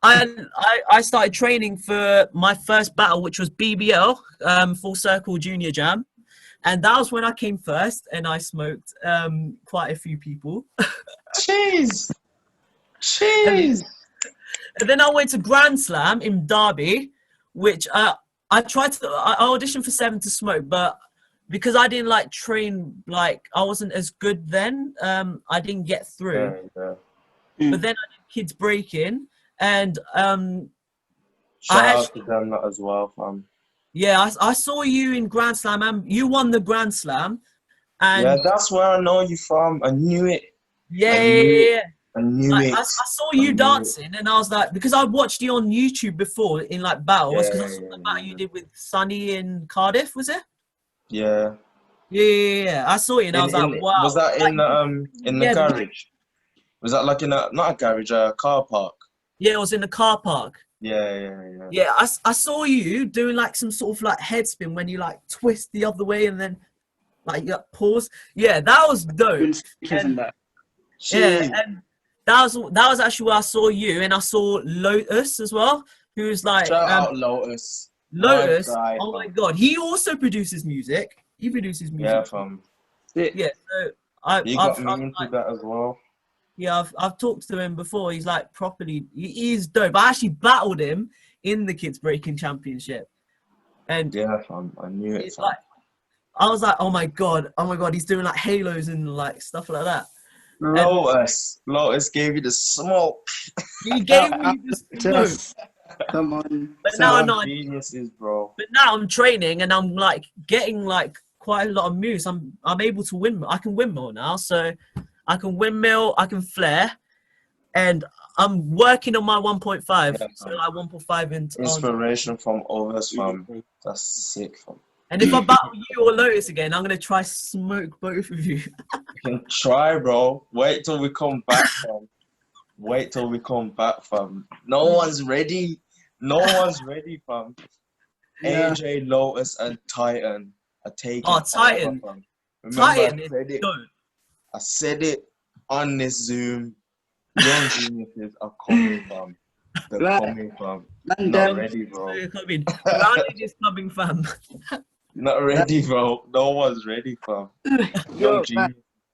I started training for my first battle, which was BBL, Full Circle Junior Jam. And that was when I came first, and I smoked quite a few people. Jeez. And then I went to Grand Slam in Derby, which I auditioned for 7 to smoke, but because I didn't like train, like I wasn't as good then, I didn't get through. Yeah. But then I did Kids Breakin, and Shout out to them as well, fam. yeah, I saw you in Grand Slam, and you won the Grand Slam. And Yeah, that's where I know you from. I knew it. Yeah. I knew Like, it. I saw you dancing, and I was like, because I watched you on YouTube before in like battles, because I saw the battle you did with Sunny in Cardiff, was it? Yeah. Yeah. I saw it, and I was like, wow. Was that in the garage? Was that like in not a garage, a car park? Yeah, it was in the car park. Yeah. Yeah, I saw you doing like some sort of like head spin when you like twist the other way and then like you pause. Yeah, that was dope. And, yeah, and that was actually where I saw you, and I saw Lotus as well, who's like shout out Lotus. Lotus. Guy, oh my god, he also produces music. He produces music. Yeah, fam. Yeah, so He got me into that as well. Yeah, I've talked to him before. He's like properly, he is dope. I actually battled him in the Kids Breaking Championship, and yeah, fam, I knew it. It's like, I was like, oh my god, he's doing like halos and like stuff like that. Lotus gave you the smoke. He gave me the smoke. Come on. But now I'm not geniuses, bro. But now I'm training and I'm like getting like quite a lot of moves. I'm able to win. I can windmill now, so I can windmill, I can flare, and I'm working on my 1.5. Yeah, so like 1.5 into inspiration from others, fam. That's sick, fam. And if I battle you or Lotus again, I'm gonna try smoke both of you. You can try, bro. Wait till we come back, fam. Wait till we come back, fam. No one's ready. No one's ready, fam. Yeah. AJ, Lotus, and Titan are taking. Oh, Titan. Over, Titan is dope. I said it on this Zoom. Young geniuses are coming, fam. They're coming, fam. Not ready, bro. They're coming. Roundage is coming, fam. Not ready, bro. No one's ready, fam. Yo,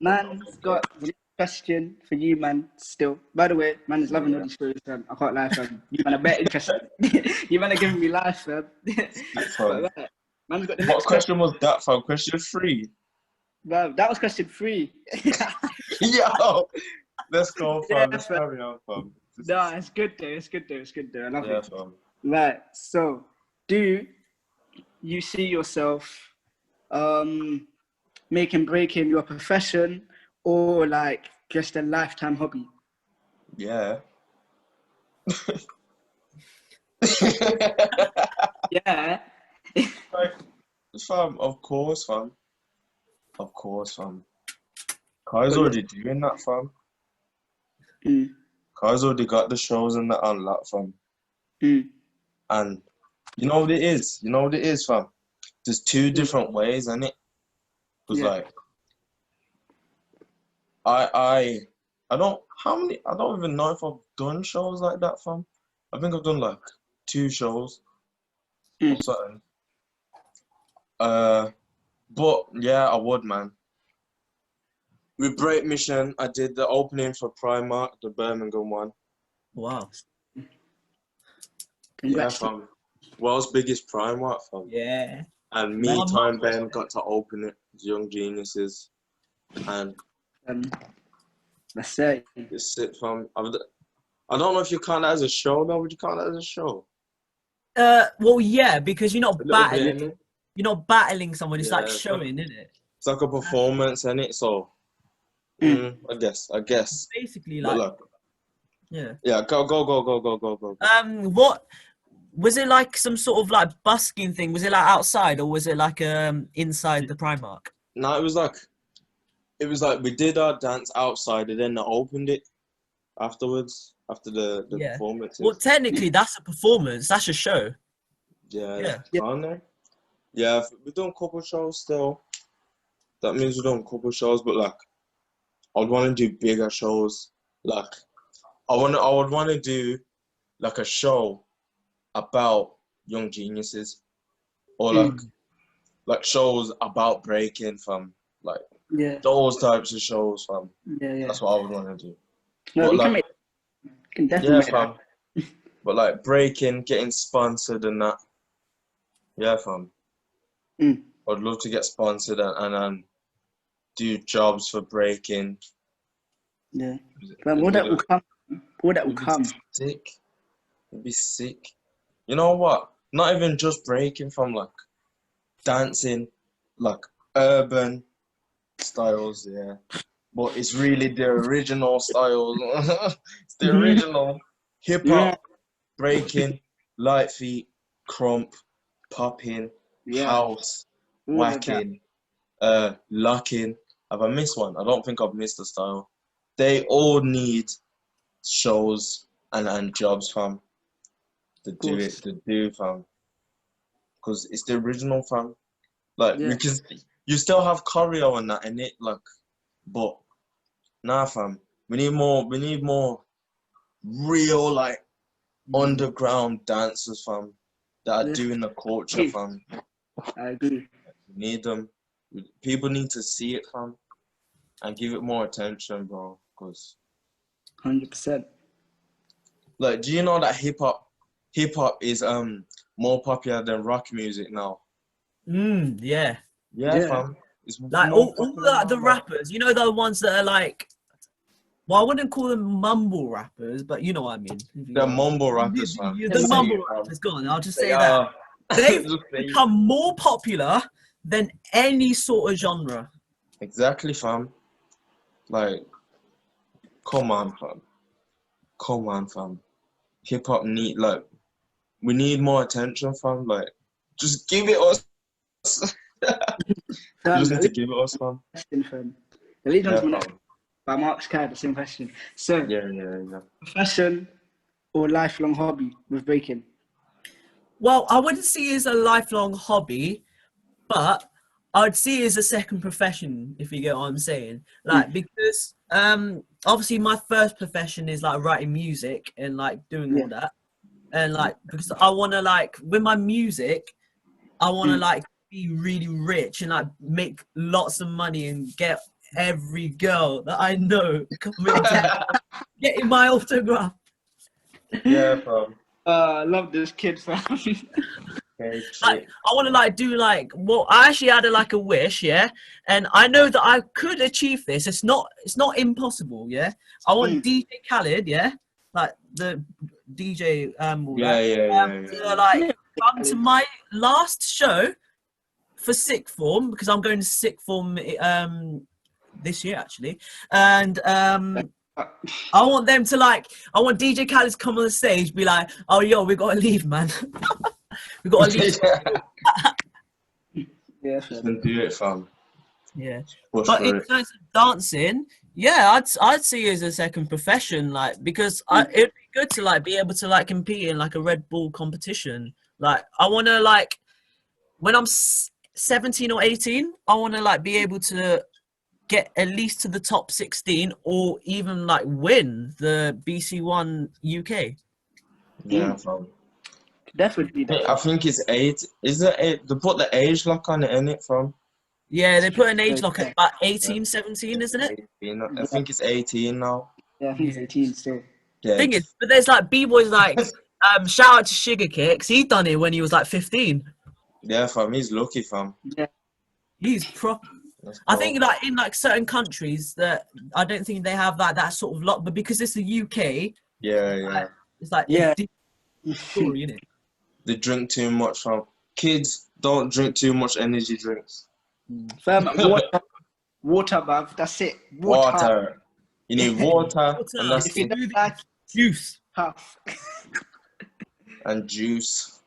man's got the question for you, man, still. By the way, man is loving all these stories, fam. I can't lie, fam. You man are better interested. You man are giving me life, fam. Man's got the what question was that, fam? Question 3? Bro, that was question 3. Yo, let's go, fam. Let's carry on, fam. No, it's good though. It's good though. I love it. Fam. Right. So, do you see yourself making breaking your profession or like just a lifetime hobby? Yeah. Yeah. Fam, of course, fam. Kai's already doing that, fam. Kai's already got the shows and that unlocked, fam. And you know what it is, fam? There's 2 different ways, innit? Because like I don't even know if I've done shows like that, fam. I think I've done like 2 shows or something. But yeah, I would, man. With Break Mission, I did the opening for Primark, the Birmingham one. Wow. Yeah, fam. World's biggest Primark, fam. Yeah. And me, Time Ben, got to open it. Young Geniuses. And that's it. It's it, fam. I don't know if you count that as a show, though. Would you count that as a show? Well, yeah, because you're not battling. You're not battling someone. It's like showing, isn't it? It's like a performance, isn't it? So, I guess. Basically, like, yeah. Go. What was it like? Some sort of like busking thing? Was it like outside or was it like inside the Primark? No, it was like we did our dance outside and then I opened it afterwards after the performance. Well, technically, that's a performance. That's a show. Yeah. Yeah, we've done a couple shows still. That means we've done a couple shows, but like, I'd want to do bigger shows. Like, I would want to do like a show about young geniuses, or like like shows about breaking, fam. Like Yeah. those types of shows, fam. Yeah. That's what I would want to do. No, But you like, can definitely yeah, make that. fam. But like breaking, getting sponsored and that. Yeah, fam. Mm. I'd love to get sponsored and do jobs for breaking. Yeah. But all that will come. All that will It'd be come. sick. It'd be sick. You know what? Not even just breaking, from like dancing, like urban styles, yeah. But it's really the original styles. It's the original hip hop, Yeah. breaking, light feet, crump, popping, Yeah. house, All of that. whacking, locking. Have I missed one? I don't think I've missed a style. They all need shows and jobs, fam. To do course. it, to do, fam. Because it's the original, fam. Like, Yeah. because you still have choreo and that in it, like, but nah, fam. We need more real, like, underground dancers, fam, that are Yeah. doing the culture, fam. I agree. We need them. People need to see it, fam, and give it more attention, bro. Because, 100%. like, do you know that hip hop is more popular than rock music now? Yeah. Yeah, Yeah. fam. It's Like more all popular now, the bro. rappers, you know, the ones that are like, well, I wouldn't call them mumble rappers, but you know what I mean. They're mumble rappers, fam. The Just say mumble it, fam. rappers, go on, I'll just They say that. are. They've Just say it. become more popular than any sort of genre. Exactly, fam. Like, come on, fam. Come on, fam. Hip hop need, like, we need more attention, fam. Like, just give it us. You just need to give it us, fam. Question from the lead Yeah, on to fam. by Mark's Card, the same question. So, Yeah. profession or lifelong hobby with breaking? Well, I wouldn't see it as a lifelong hobby, but I'd see it as a second profession, if you get what I'm saying. Like, because obviously my first profession is like writing music and like doing all that. And like, because I want to like, with my music, I want to like be really rich and like make lots of money and get every girl that I know coming to getting my autograph. Yeah, fam. I love this kid, fam. Okay, Like, I want to like do like, well, I actually had a wish, yeah, and I know that I could achieve this. It's not impossible, yeah. I want DJ Khaled, yeah, like the DJ all that, to like come to my last show for sixth form, because I'm going to sixth form this year actually, and I want them to like, I want DJ Khaled to come on the stage, be like, oh yo, we gotta leave, man. We gotta leave. Yeah, You can do it, fam. Yeah. Push But for in it. terms of dancing, yeah, I'd see it as a second profession, like, because it'd be good to like be able to like compete in like a Red Bull competition. Like, I want to like, when I'm 17 or 18, I want to like be able to get at least to the top 16 or even like win the BC1 UK. Yeah, fam. definitely. I think it's 8. Is it 8? They put the age lock on it, innit, fam? Yeah, they put an age lock at about 18, 17, isn't it? 18. I think it's 18 now. Yeah, I think he's 18 still. Yeah. Thing is, but there's like B-boys like, shout out to Sugar Kicks. He done it when he was like 15. Yeah, fam. He's lucky, fam. Yeah. He's proper. I think like in like certain countries that I don't think they have like that sort of lock, but because it's the UK, Yeah. it's like Yeah. a different story, innit? They drink too much, fam. Kids, don't drink too much energy drinks. Fam, water, bruv. That's it. Water. You need water, Water. and that's If you it. don't like Juice. tough. And juice.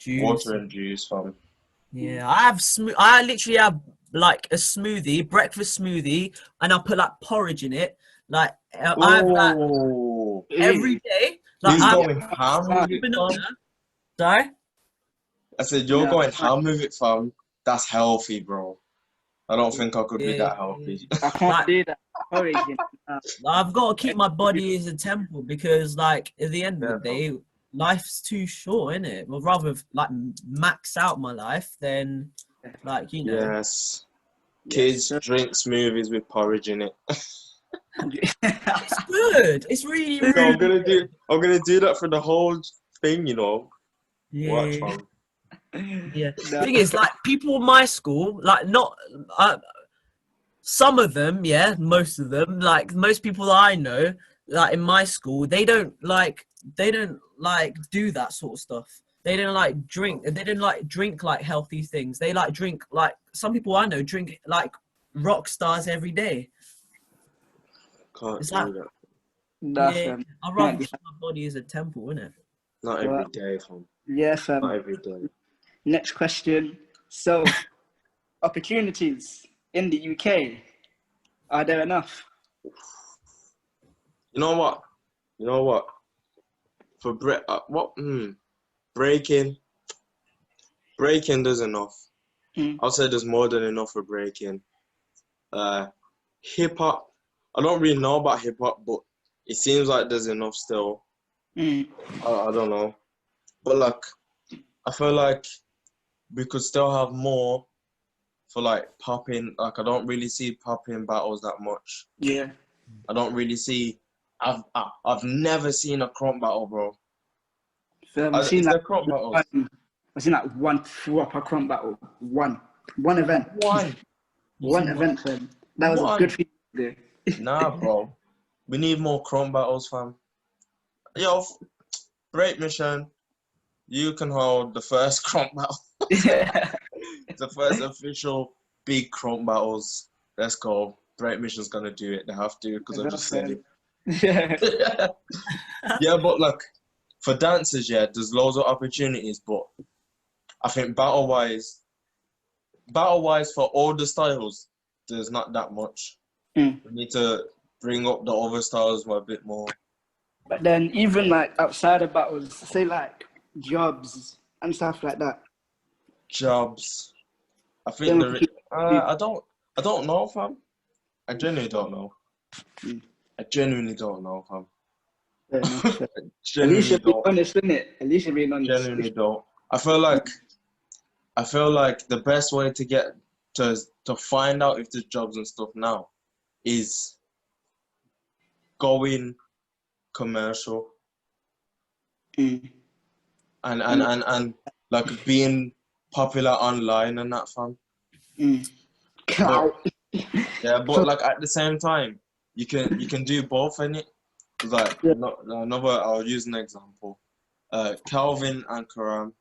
Water and juice, fam. Yeah, I literally have like a smoothie, breakfast smoothie, and I put like porridge in it. Like I have that Oh. every day. Like He's I'm going ham with it, banana. fam. Sorry. I said, you're No, going ham with it, fam. That's healthy, bro. I don't think I could be Yeah. that healthy. I can't do that. Sorry, I've got to keep my body as a temple because, like, at the end of the day, life's too short, innit? Well, rather like max out my life than Like, you know. Yes. Kids Yes, drink smoothies with porridge in it. It's good. It's really, So really I'm gonna do that for the whole thing, you know. Watch, Yeah. fam. Yeah. No. Thing is, like, people in my school, like, not some of them, yeah, most of them, like most people that I know, like in my school, they don't like do that sort of stuff. They don't like drink. They don't like drink like healthy things. They like drink like some people I know drink like rock stars every day. Can't It's like, do that. yeah, Nothing. I'd rather treat my body as a temple, innit? Not every day, fam. Yes. Not every day. Next question. So, opportunities in the UK, are there enough? You know what? For breaking there's enough. Mm. I'll say there's more than enough for breaking. Hip hop. I don't really know about hip hop, but it seems like there's enough still. Mm. I don't know, but like I feel like we could still have more for like popping. Like I don't really see popping battles that much. Yeah. I don't really see. I've never seen a crump battle, bro. So I've seen Is like there crump battles? I've seen like one proper crump battle. One event. One. One event, fam. That was a good feat there. Nah, bro. We need more crump battles, fam. Yo, Break Mission, you can hold the first crump battle. The first official big crump battles. Let's go. Break Mission's gonna do it. They have to because I just said it. Yeah. Yeah, but like for dancers, yeah, there's loads of opportunities, but I think battle wise for all the styles, there's not that much. Mm. We need to bring up the other styles a bit more. But then even like outside of battles, say like jobs and stuff like that. Jobs. I think Then I don't know, fam. I genuinely don't know. I genuinely don't know, fam. fair enough, fair. I At least genuinely you're being don't. honest, isn't it? At least you're being honest. Genuinely don't. I feel like the best way to get to find out if there's jobs and stuff now is going commercial Mm. and like being popular online and that, fam. Mm. But, yeah, but like at the same time, you can do both in it. Like I'll use an example. Calvin and Karam,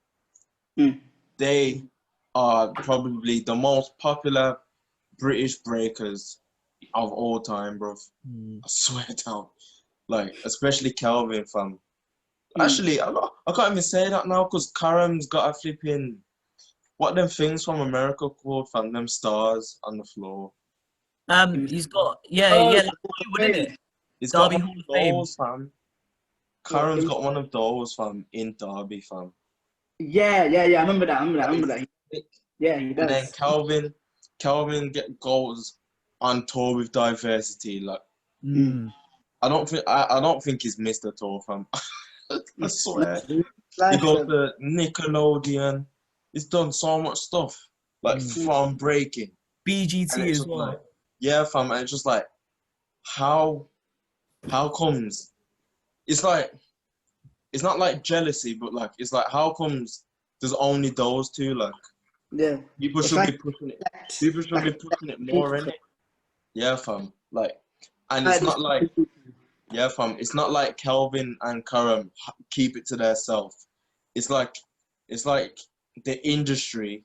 they are probably the most popular British breakers of all time, bro. I swear down. Like, especially Calvin, fam. Actually, I can't even say that now because Karam's got a flipping, what them things from America called, fam, them stars on the floor. He's got like Hollywood, isn't it? He's got Derby one of those, fam. Karam's got one of those, fam, in Derby, fam. Yeah. I remember that. Yeah, he does. And then Calvin goes on tour with Diversity. Like, I don't think he's missed a tour, fam. I swear. He goes to Nickelodeon. He's done so much stuff, like from Breakin. BGT as well. Like, yeah, fam. And it's just like, how comes? It's like, it's not like jealousy, but like, it's like, how comes there's only those two? Like, yeah, people should be pushing it. People should be pushing it more in it. Yeah, fam. Like, and it's not like, yeah, fam. It's not like Kelvin and Karam keep it to themselves. It's like the industry.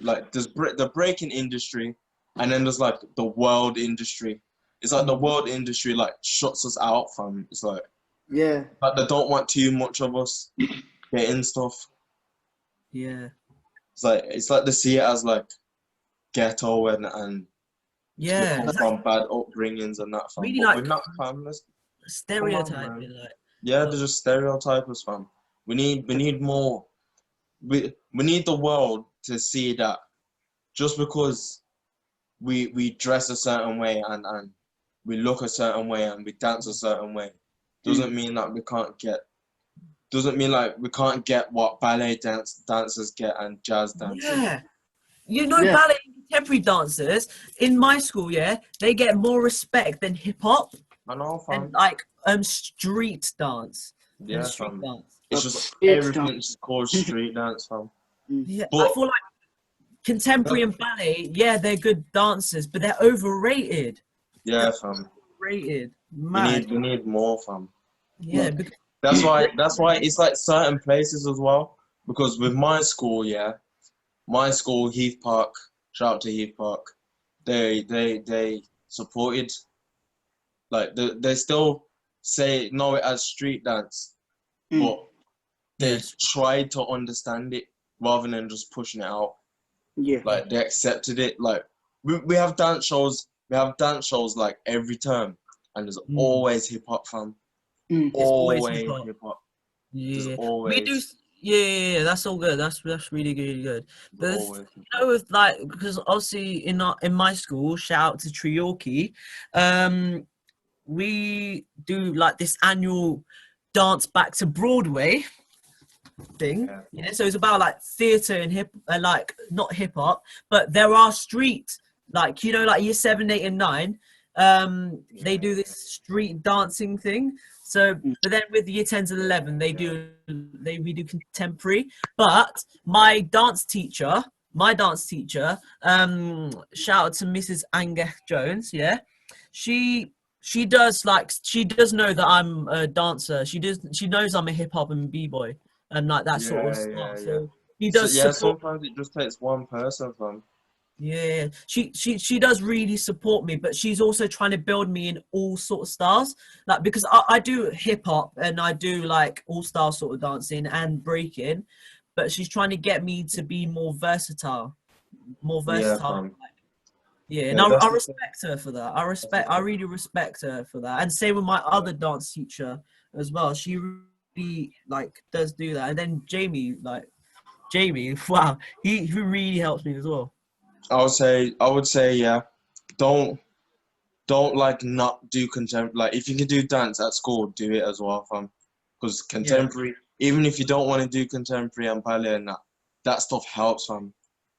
Like there's the breaking industry, and then there's like the world industry. It's like the world industry like shuts us out from. It's like yeah, like they don't want too much of us getting stuff. Yeah. It's like they see it as like ghetto and Yeah. come from bad upbringings and that, fam. Really, But like, we're not, fam. stereotyping, like. Yeah, they're just stereotypers, fam. We need more. We need the world to see that just because we dress a certain way and we look a certain way and we dance a certain way doesn't mean that we can't get doesn't mean like we can't get what ballet dancers get and jazz dancers. Yeah. You know, Yeah. ballet and contemporary dancers in my school, yeah, they get more respect than hip hop I know, and fam. like street dance. Yeah, And street fam. dance. It's just Street everything's called street dance, fam. Yeah, I But feel like contemporary and ballet, yeah, they're good dancers, but they're overrated. yeah, fam. Overrated. We Mad. need more, fam. Yeah, because That's why it's like certain places as well. Because with my school, yeah, my school, Heath Park, shout out to Heath Park, they supported, like they still know it as street dance, but they tried to understand it rather than just pushing it out. Yeah. Like they accepted it. Like we have dance shows. We have dance shows like every term, and there's always hip hop, fam. always Always hip-hop. hip hop. Yeah, Always. we do. Yeah, that's all good. That's really good. But Always. you know, with like, because obviously in my school, shout out to Trioki, we do like this annual dance back to Broadway thing. Yeah, so it's about like theatre and like not hip hop, but there are street, like, you know, like year 7, 8, and 9. They do this street dancing thing. So, but then with year 10s and 11, we do contemporary. But my dance teacher, shout out to Mrs. Angeh Jones, yeah, she does know that I'm a dancer. She knows I'm a hip hop and b-boy and like that sort of stuff. So he does support. Sometimes it just takes one person, fam. Yeah, she does really support me, but she's also trying to build me in all sort of styles. Like, because I do hip hop and I do like all style sort of dancing and breaking, but she's trying to get me to be more versatile. Yeah, and I respect her for that. I really respect her for that. And same with my other dance teacher as well. She really like does do that. And then Jamie, wow, he really helps me as well. I would say, yeah. Don't like not do contemporary. Like, if you can do dance at school, do it as well, fam. Because contemporary, even if you don't want to do contemporary and ballet and that stuff helps, fam.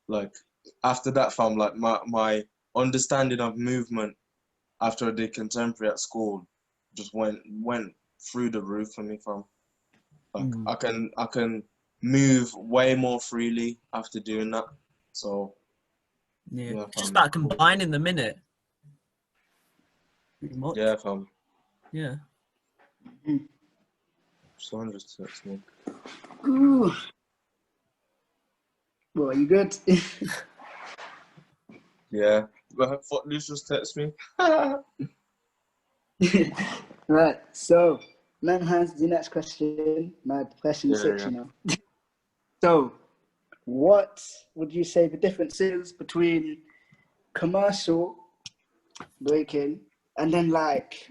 Like, after that, fam, like my understanding of movement after I did contemporary at school just went through the roof for me, fam. Like, I can move way more freely after doing that. So. Yeah, just about combining the minute. Pretty much. Yeah, fam. Yeah. Someone just text me. Ooh. Well, are you good? Yeah. But Footloose just text me. Right. So, man has the next question. My question 6, you know. So, what would you say the difference is between commercial breaking and then like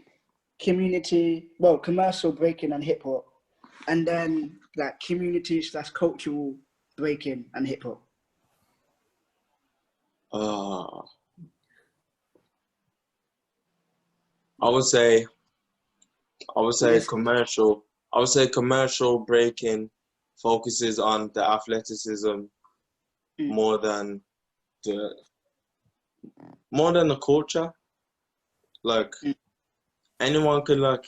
commercial breaking and hip hop, and then like community/cultural breaking and hip hop? I would say commercial. I would say commercial breaking focuses on the athleticism more than the culture. Like, anyone could, like,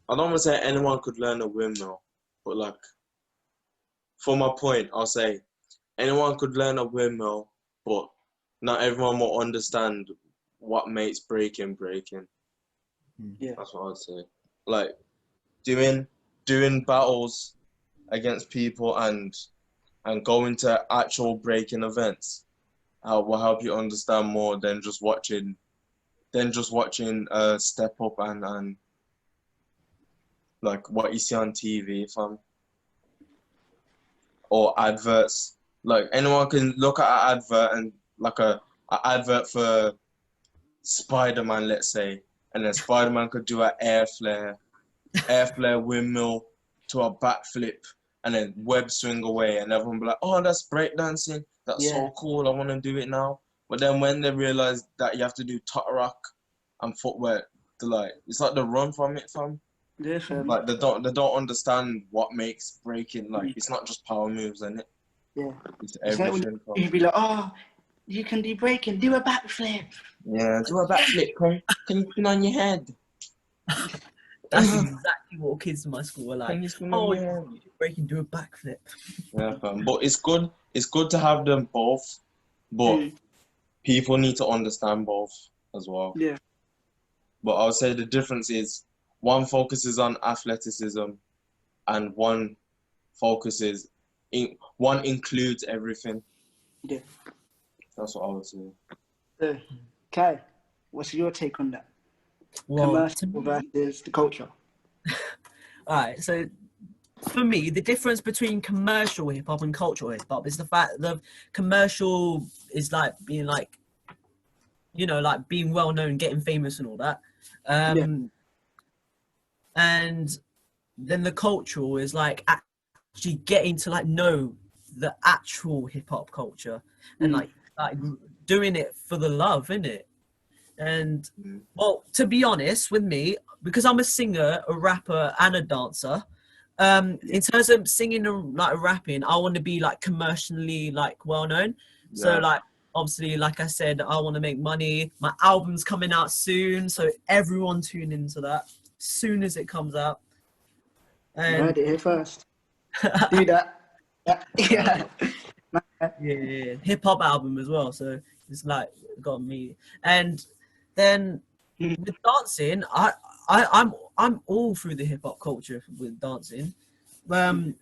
I don't want to say anyone could learn a windmill, but like, for my point, I'll say anyone could learn a windmill, but not everyone will understand what makes breaking. Yeah, that's what I'd say. Like, doing battles against people and going to actual breaking events will help you understand more than just watching Step Up and like what you see on TV, or adverts. Like, anyone can look at an advert and like an advert for Spider-Man, let's say, and then Spider-Man could do an air flare windmill to a backflip and then web swing away, and everyone be like, oh, that's breakdancing, that's so cool, I want to do it now. But then when they realize that you have to do top rock and footwork to, like, it's like the run from it, fam. Yeah, fam. Like they don't understand what makes breaking, like it's not just power moves, in it. Yeah. It's It's like when everything. you'd be like, oh, you can do breaking, do a backflip. Yeah, do a backflip. Can you spin on your head? That's exactly what kids in my school were like. Can you spin Oh, on your head? you break and do a backflip. Yeah, fam. But it's good. It's good to have them both. But people need to understand both as well. Yeah. But I would say the difference is one focuses on athleticism, and one one includes everything. Yeah. That's what I would say. So, Kai, what's your take on that? Well, Commercial versus the culture. All right, so for me, the difference between commercial hip hop and cultural hip hop is the fact that commercial is like being like, you know, like being well known, getting famous and all that. And then the cultural is like actually getting to like know the actual hip hop culture and like doing it for the love, innit? And well, to be honest with me, because I'm a singer, a rapper, and a dancer, in terms of singing and like rapping, I want to be like commercially like well known. So like obviously, like I said, I want to make money. My album's coming out soon, so everyone tune into that as soon as it comes out. You heard it here first. Do that. Yeah. Yeah. Hip hop album as well. So it's like got me. And then with dancing, I'm all through the hip hop culture with dancing, like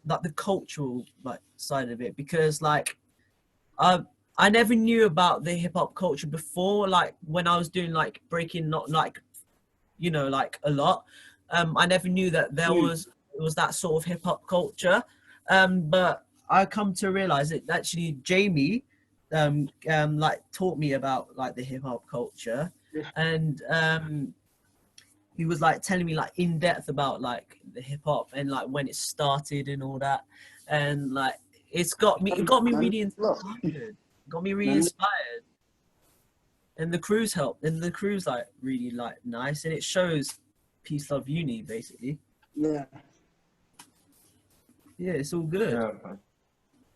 the cultural like side of it, because like I never knew about the hip hop culture before, like when I was doing like breaking, not like, you know, like a lot. I never knew that there was that sort of hip hop culture, but I come to realize that actually Jamie like taught me about like the hip hop culture, and he was like telling me like in depth about like the hip hop and like when it started and all that, and like it got me really inspired. Got me really inspired, and the crews helped, and the crews like really like nice, and it shows peace, love, uni basically. Yeah, it's all good.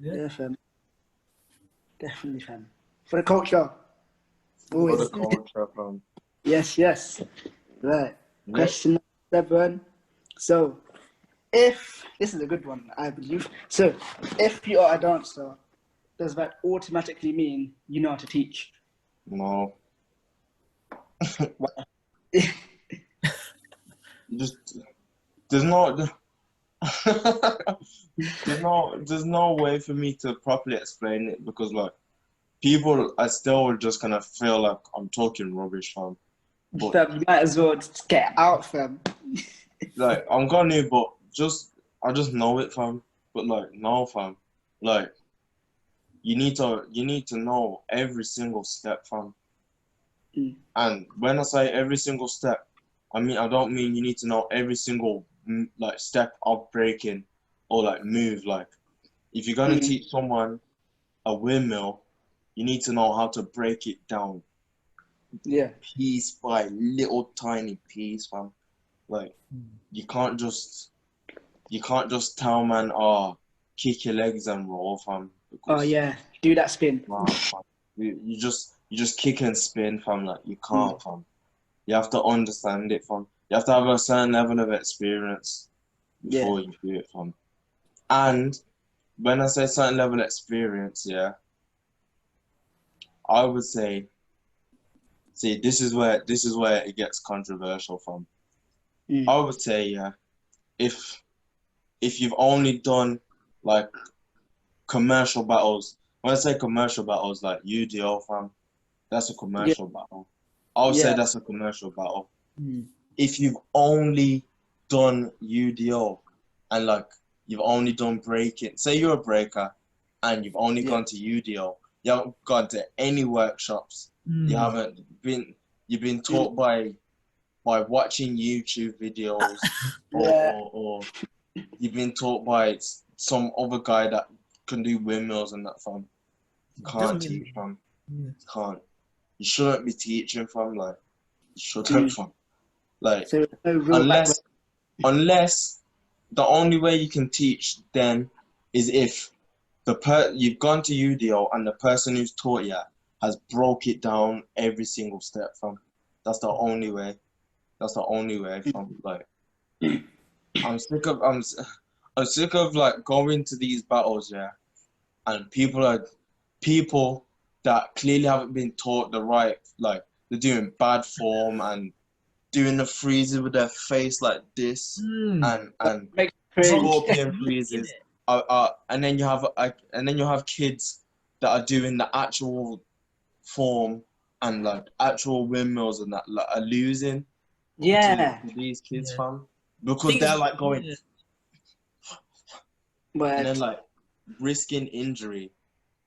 Yeah, fam. Definitely, fam. For the culture. Always. For the culture, fam. Yes. Right. Question 7. So, if this is a good one, I believe. So, if you are a dancer, does that automatically mean you know how to teach? No. Just there's no way for me to properly explain it, because like people I still just kind of feel like I'm talking rubbish, fam. But Fam, you might as well just get out, fam. like I'm gonna, but I just know it, fam. But like no, fam. Like you need to know every single step, fam. And when I say every single step, I don't mean you need to know every single like step of breaking or like move. Like if you're gonna teach someone a windmill, you need to know how to break it down. Yeah. Piece by little tiny piece, fam. Like you can't just tell man, kick your legs and roll, fam. Oh yeah, do that spin. Wow, fam. You just kick and spin, fam. Like you can't, fam. You have to understand it, fam. You have to have a certain level of experience before you do it, fam. And when I say certain level of experience, I would say, see, this is where it gets controversial, fam. I would say, if you've only done like commercial battles, when I say commercial battles, like UDO, fam, that's a commercial battle. I would say that's a commercial battle. If you've only done UDO and like you've only done breaking, say you're a breaker and you've only gone to UDO, you haven't gone to any workshops, you've been taught by watching YouTube videos or you've been taught by some other guy that can do windmills and that, fam. Can't teach, fam. Can't. You shouldn't be teaching, fam. Like, you shouldn't, fam. Like, so no unless unless the only way you can teach then is if you've gone to UDO and the person who's taught you has broke it down every single step from. That's the only way. That's the only way from. Like, I'm sick of like going to these battles, yeah, and people that clearly haven't been taught the right, like they're doing bad form and doing the freezes with their face like this and scorpion freezes. And then you have kids that are doing the actual form and like actual windmills and that like, are losing. Yeah. To these kids, fam, because they're like going and then like risking injury,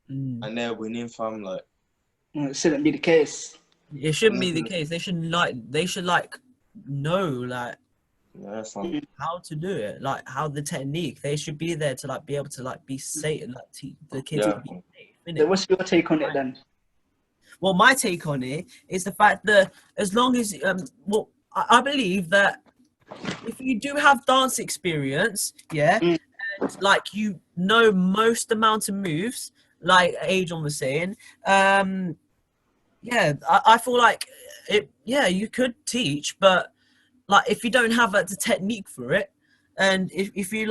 and they're winning, fam. Like, it shouldn't be the case. It shouldn't be the case. They should know like how to do it, like how the technique. They should be there to like be able to like be safe and like teach the kids to be safe. So what's your take on it then? Well, my take on it is the fact that as long as I believe that if you do have dance experience, and like you know most amount of moves, like Adrian was saying, I feel like you could teach, but like if you don't have the technique for it, and if you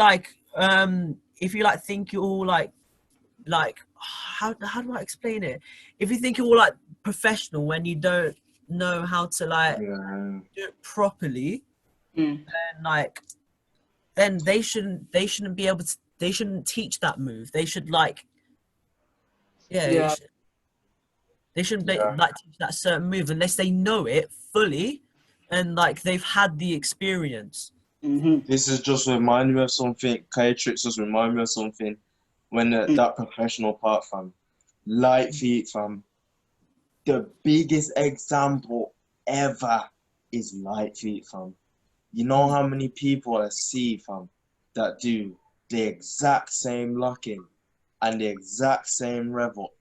think you're all like how do I explain it? If you think you're all like professional when you don't know how to like do it properly, then like then they shouldn't be able to. They shouldn't teach that move. They should like they shouldn't like teach that certain move unless they know it fully and like they've had the experience. This is just reminding me of something. K-Tix just remind me of something. When that professional part, fam, light feet, fam. The biggest example ever is light feet, fam. You know how many people I see, fam, that do the exact same locking and the exact same rev up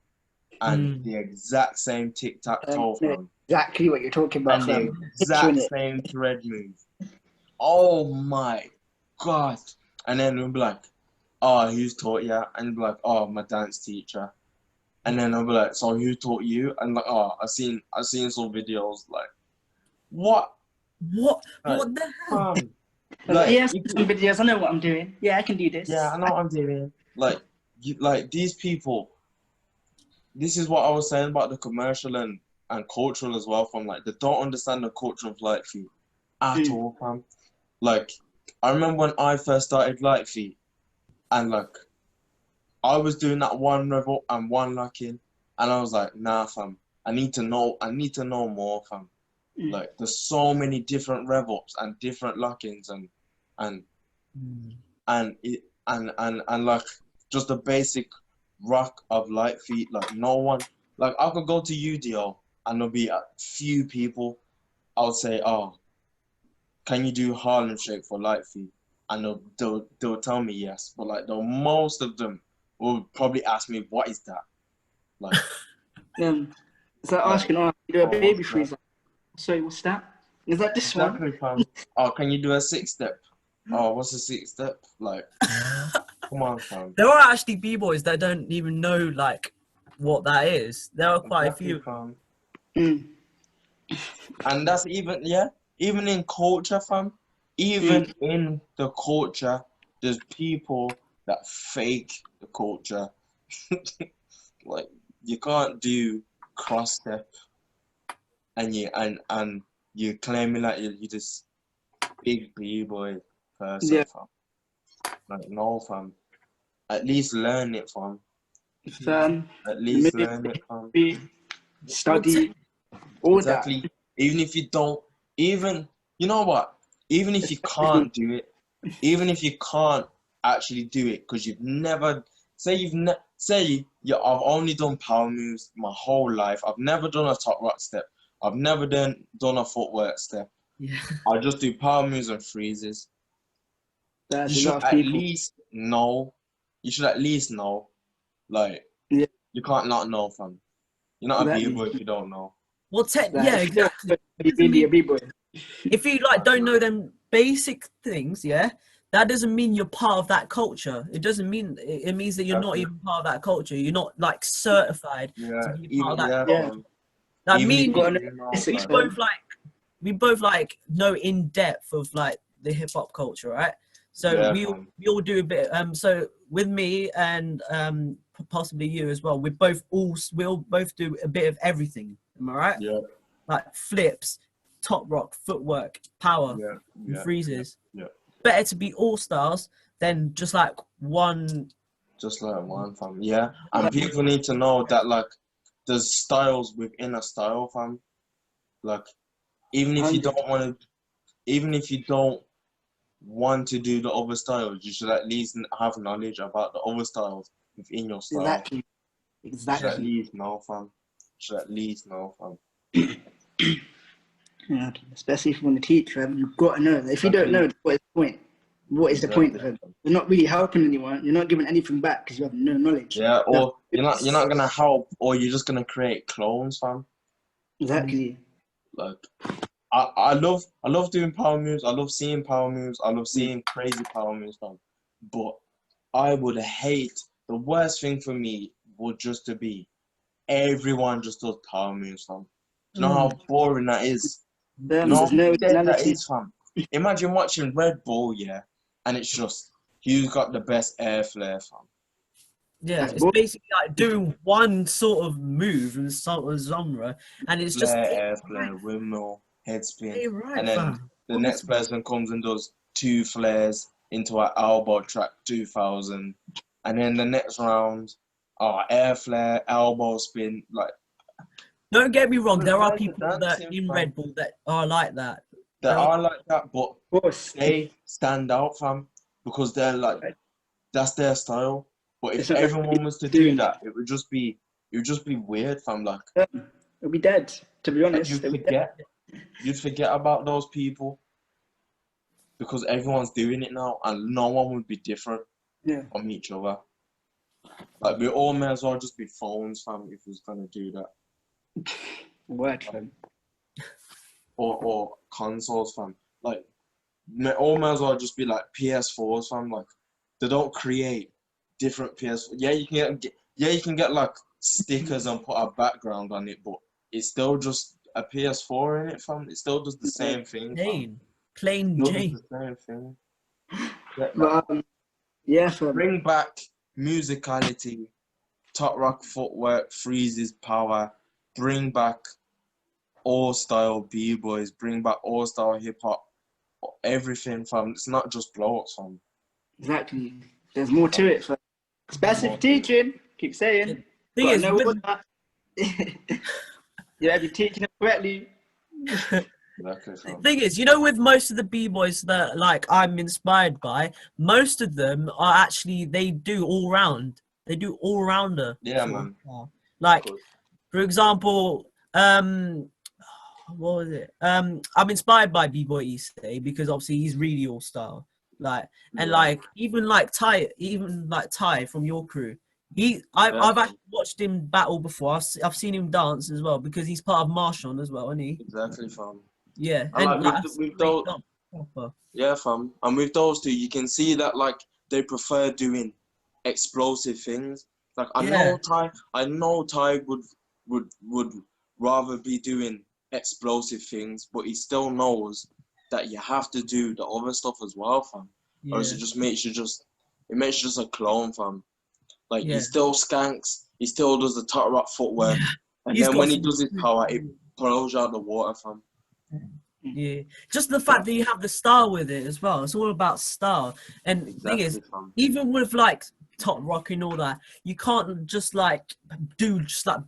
and the exact same tic-tac-toe, fam. Exactly what you're talking about, and fam. the exact same thread move. Oh my God. And then we'll be like, oh, who's taught you? And you'll be like, oh, my dance teacher. And then I'll be like, so who taught you? And like, oh, I seen some videos. Like, what? What Like, the hell? Like, yeah, some videos. I know what I'm doing. Yeah, I can do this. Yeah, I know what I'm doing. Like, these people. This is what I was saying about the commercial and cultural as well. From like, they don't understand the culture of light feet at all, fam. Like, I remember when I first started light feet, and like, I was doing that one rev up and one locking, and I was like, nah, fam. I need to know more, fam. Like, there's so many different rev ups and different lockings and like just the basic rock of light feet. Like, no one, like, I could go to UDO and there'll be a few people. I'll say, oh, can you do Harlem Shake for light feet? And they'll tell me yes, but like most of them will probably ask me, what is that? Like, it's like asking, oh, you do a baby freezer. Sorry, what's that? Is that this one? Fam. Oh, can you do a 6-step? Oh, what's a 6-step? Like, come on, fam. There are actually B-boys that don't even know like what that is. There are quite a few. Fam. And that's even in culture, fam. Even in the culture, there's people that fake the culture. Like, you can't do cross step and you're claiming that you're this big B-boy person, fam. Like, no, fam. At least learn it, fam. At least learn it, fam. Study all exactly. That. Even if you don't, you know what? Even if you can't do it, even if you can't actually do it, because you've never, I've only done power moves my whole life. I've never done a top rock step. I've never done a footwork step. Yeah. I just do power moves and freezes. You should at least know. You should at least know. Like, you can't not know, fam. You're not a B-boy if you don't know. Well, exactly. Really a B-boy. If you like don't know them basic things, yeah, that doesn't mean you're part of that culture. It doesn't mean, it means that you're not even part of that culture. You're not like certified to be part of that Yeah, culture. fam. That Even means if got you an do know, basics, like, fam. we both like know in depth of like the hip hop culture, right? So yeah, we fam. all do a bit. So with me and possibly you as well, we'll both do a bit of everything. Am I right? Yeah, Like flips, top rock, footwork, power, yeah, and yeah, freezes. yeah. Better to be all stars than just like one. Just like one, fam. Yeah, and people need to know that like there's styles within a style, fam. Like even if you 100. don't want to, even if you don't want to do the other styles, you should at least have knowledge about the other styles within your style. Exactly. You should at Exactly. least know, fam. You should at least know, fam. Yeah, especially if you want to teach, fam, you've got to know. If you don't know, what is the point? What is the point of it? You're not really helping anyone. You're not giving anything back because you have no knowledge. Yeah, or you're not gonna help, or you're just gonna create clones, fam. Exactly. Like I love doing power moves. I love seeing power moves. I love seeing crazy power moves, fam. But I would hate, the worst thing for me would just to be everyone just does power moves, fam. Do you know how boring that is? There's No, no that originality. is, fam. Imagine watching Red Bull, yeah, and it's just who's got the best air flare, fam. Yeah, That's it's bull- basically like doing one sort of move and sort of genre, and it's just Air flare, windmill, head spin, hey, right, and then fam. the next person comes and does 2 flares into an elbow track 2000, and then the next round, air flare, elbow spin, like Don't get me wrong, there are like the people that dancing, in fam. Red Bull that are like that. They are like that, but Of course. they stand out, fam, because they're like, that's their style. But if It's not everyone was to do doing that, it would just be weird, fam. Like, It'll be dead, to be honest. you'd forget about those people because everyone's doing it now, and no one would be different from each other. Like, we all may as well just be phones, fam, if we was gonna do that. Word, fam. Or consoles, fam. Like, all may as well just be like PS4s, fam. Like, they don't create different PS4. Yeah, you can get like stickers and put a background on it, but it's still just a PS4 in it, fam. It still does the same thing, fam. Plain Jane. Does the same thing. But yeah, fam. Bring back musicality, top rock footwork, freezes power. Bring back all style b-boys. Bring back all style hip hop. Everything, fam. It's not just blokes, fam. Exactly. There's more to it, fam. Specific teaching. Keep saying. Thing is, you have to be teaching it correctly. Thing is, you know, with most of the b-boys that like I'm inspired by, most of them are actually they do all round. They do all rounder. Yeah, man. Like, for example, what was it? I'm inspired by B-Boy Issei because obviously he's really all style. Like, and like even like Ty from your crew. I've actually watched him battle before. I've seen him dance as well because he's part of Marshall as well, isn't he? Exactly, fam. Yeah, and like, with those, yeah, fam. And with those two, you can see that like they prefer doing explosive things. Like I know Ty would rather be doing explosive things, but he still knows that you have to do the other stuff as well, fam. Or else it makes you just a clone, fam. Like he still skanks, he still does the top rock footwork, and then when he does his power, it blows you out the water, fam. Yeah, just the fact that you have the style with it as well. It's all about style. And the thing is, even with like top rock and all that, you can't just like do just like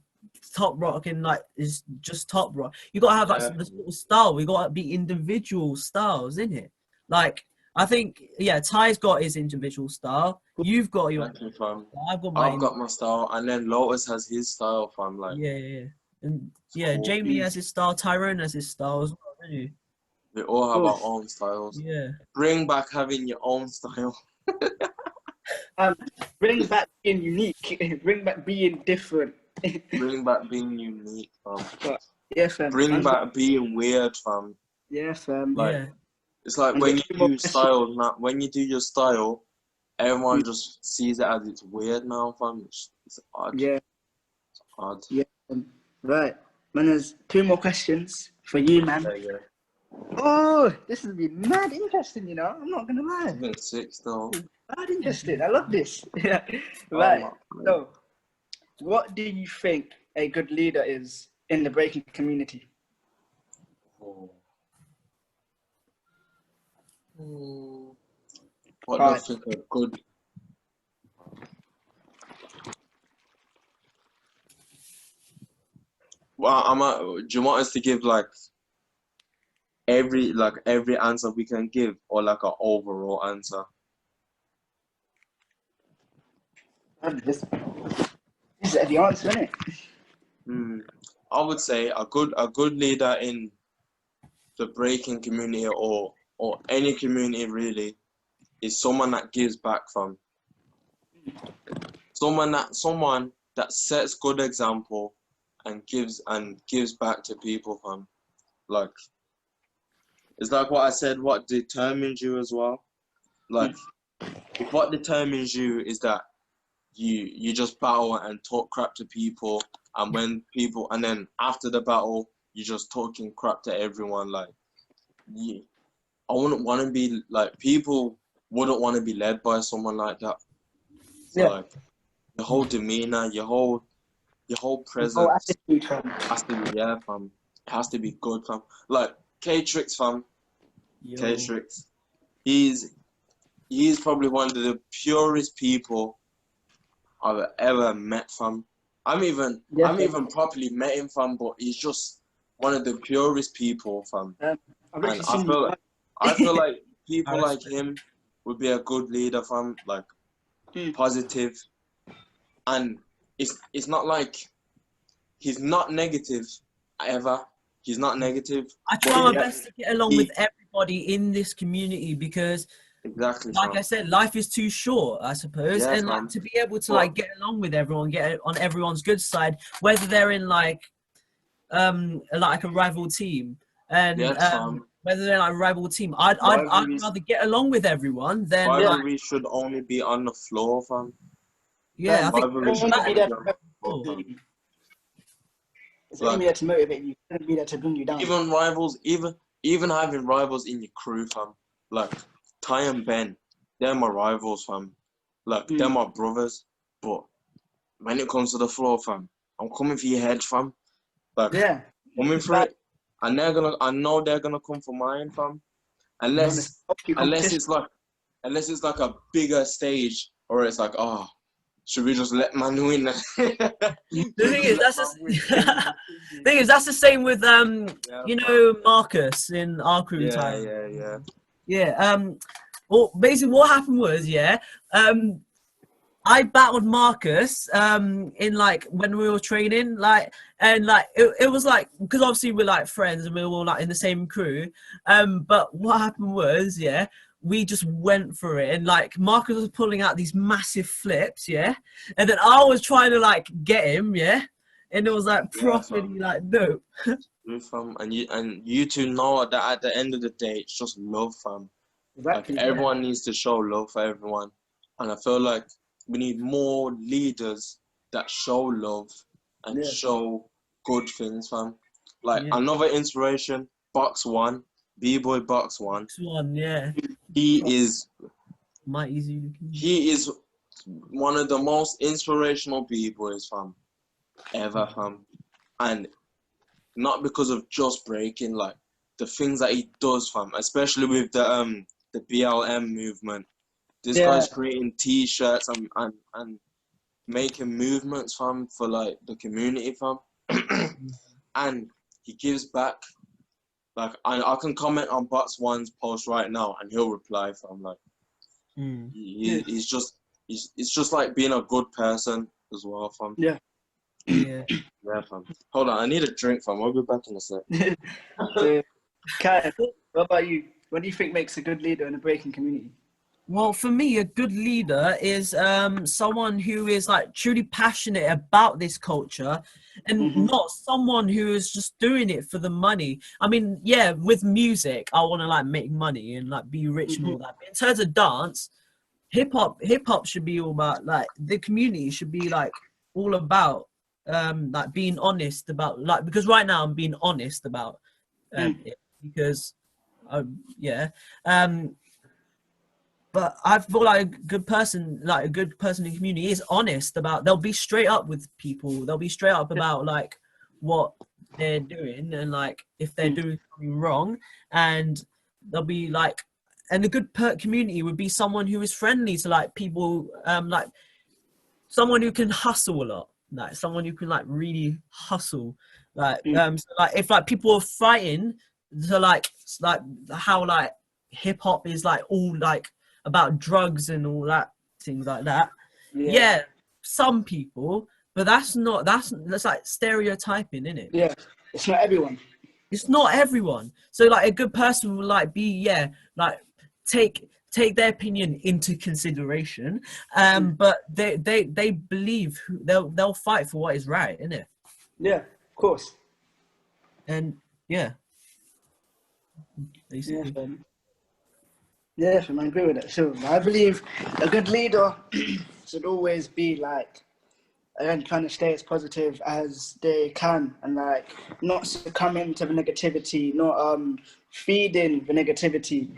top rock and like is just top rock. You gotta have like the sort of style. We gotta be individual styles, in it. Like I think, Ty's got his individual style. You've got your fam. I've got my style, and then Lotus has his style, fam. Like and Jamie has his style. Tyrone has his style as well. We all have our own styles. Yeah. Bring back having your own style. Bring back being unique. Bring back being different. Bring back being unique, fam. Yeah, fam. Bring back being weird, fam. Yeah, fam. Like, It's like And when get you two more do questions. style, when you do your style, everyone just sees it as it's weird now, fam. It's odd. Yeah, It's odd. yeah. Right. Man, there's two more questions for you, man. Yeah. Oh, this has been mad interesting, you know. I'm not gonna lie. It's been 6 though. Mad interesting. I love this. Yeah. Oh, Right. man. So, what do you think a good leader is in the breaking community? Oh. What do I Hard. think a good? Well, do you want us to give like every answer we can give, or like an overall answer? This is the answer, isn't it? I would say a good leader in the breaking community or any community really is someone that gives back from. Someone that sets good example and gives back to people, fam. Like, it's like what I said, what determines you as well. Like, if what determines you is that you just battle and talk crap to people, and then after the battle, you're just talking crap to everyone, like, I wouldn't want to be, like, people wouldn't want to be led by someone like that. So, Yeah. like, your whole demeanor, your whole Oh, presence attitude, fam. has to be, yeah, fam. It has to be good, fam. Like, K-Tix, fam. Yo. K-Tix. He's probably one of the purest people I've ever met, fam. I haven't even properly met him, fam, but he's just one of the purest people, fam. I've And actually seen you. I feel like people like him would be a good leader, fam. Like, positive, and it's not like he's not negative ever. He's not negative. I try my best to get along with everybody in this community because, exactly, like fam. I said, life is too short, I suppose, Yeah, and like fam. to be able to like get along with everyone, get on everyone's good side, whether they're in like a rival team, and whether they're like a rival team, I'd rather get along with everyone than rivalry should only be on the floor, fam. Yeah, I think rivalry should only be on the floor, fam. It's only there to motivate you. It's only there to bring you down. Even rivals, even having rivals in your crew, fam. Like Ty and Ben, they're my rivals, fam. Like they're my brothers. But when it comes to the floor, fam, I'm coming for your head, fam. Like coming for it, and I know they're gonna come for mine, fam. Unless it's like a bigger stage, or it's like, oh, should we just let man win? The thing is, that's the same with you know, Marcus in our crew time. Yeah. Well, basically, what happened was, I battled Marcus in like when we were training, like, and like it was like, because obviously we're like friends and we were all like in the same crew. But what happened was, we just went for it, and like Marcus was pulling out these massive flips, and then I was trying to like get him, and it was like properly like dope. Fam, and you two know that at the end of the day, it's just love, fam. Exactly, like everyone needs to show love for everyone, and I feel like we need more leaders that show love and show good things, fam. Like another inspiration, Box One, BBOY Box One. Box One, He is mighty. He is one of the most inspirational B-boys, fam, ever, fam. And not because of just breaking, like the things that he does, fam, especially with the BLM movement. This guy's creating T-shirts and making movements, fam, for like the community, fam. And he gives back. Like I can comment on Box One's post right now, and he'll reply, fam. Like it's just like being a good person as well, fam. Yeah, fam. Hold on, I need a drink, fam. I'll be back in a sec. Kai, what about you? What do you think makes a good leader in a breaking community? Well, for me, a good leader is someone who is like truly passionate about this culture, and not someone who is just doing it for the money. I mean, yeah, with music, I want to like make money and like be rich and all that. But in terms of dance, hip hop should be all about like the community should be like all about like being honest about like, because right now I'm being honest about it because yeah. But I feel like a good person in the community is honest about, they'll be straight up with people. They'll be straight up about like what they're doing and like if they're doing something wrong, and they'll be like, and a good community would be someone who is friendly to like people, like someone who can hustle a lot, like someone who can like really hustle, like so like if like people are fighting to like how like hip hop is like all like about drugs and all that things like that. Yeah, some people, but that's like stereotyping, isn't it? Yeah, it's not everyone. It's not everyone. So like a good person will like be like take their opinion into consideration, but they believe they'll fight for what is right, innit? Yeah, of course. And yeah, basically. Yeah, I agree with that. So I believe a good leader should always be like, and trying to stay as positive as they can, and like not succumbing to the negativity, not feeding the negativity,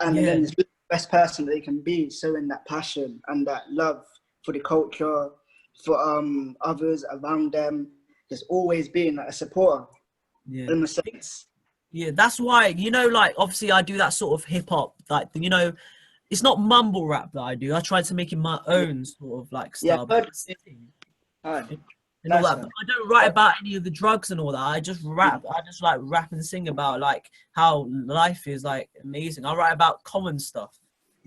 and then just be the best person they can be, showing that passion and that love for the culture, for others around them, just always being like a supporter in the sense. Yeah, that's why, you know, like obviously I do that sort of hip hop, like, you know, it's not mumble rap that I do. I try to make it my own sort of like style. And all that. But I don't write about any of the drugs and all that. I just rap. I just like rap and sing about like how life is like amazing. I write about common stuff.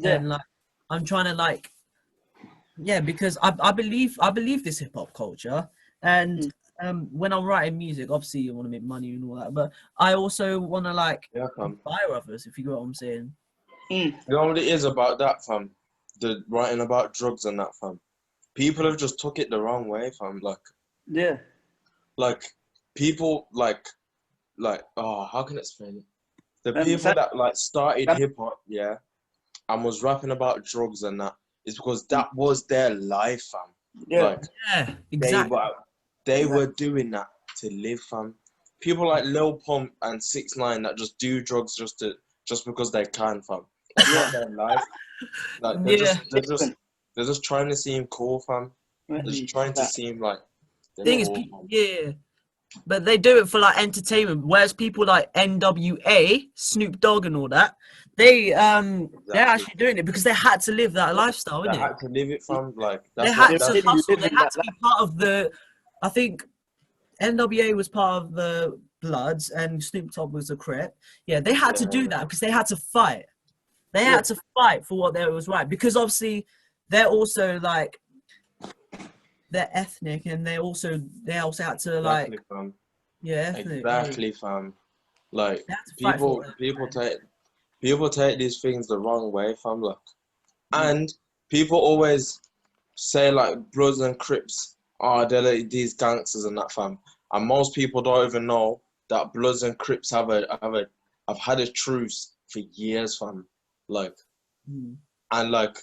And like I'm trying to like, because I believe this hip hop culture, and when I'm writing music, obviously you want to make money and all that, but I also want to like inspire others, if you get what I'm saying. You know what it is about that, fam? The writing about drugs and that, fam. People have just took it the wrong way, fam. Like people like oh, how can I explain it? The people that like started hip hop, and was rapping about drugs and that is because that was their life, fam. Like, exactly. They were doing that to live, fam. People like Lil Pump and 6ix9ine that just do drugs just because they can, fam. That's not their life. Like they're just trying to seem cool, fam. They're just trying to seem like. Thing is, but they do it for like entertainment. Whereas people like NWA, Snoop Dogg, and all that, they're actually doing it because they had to live that lifestyle, innit? They had to live it, fam. Like they had to hustle. They had to be part of the. I think NWA was part of the Bloods and Snoop Dogg was a Crip. Yeah, they had to do that because they had to fight. They had to fight for what was right, because obviously they're also like they're ethnic, and they also had to like fam. ethnic. Exactly, fam. Like people take these things the wrong way, fam. Like, and people always say like Bloods and Crips are like these gangsters and that, fam. And most people don't even know that Bloods and Crips have had a truce for years, fam. Like, and like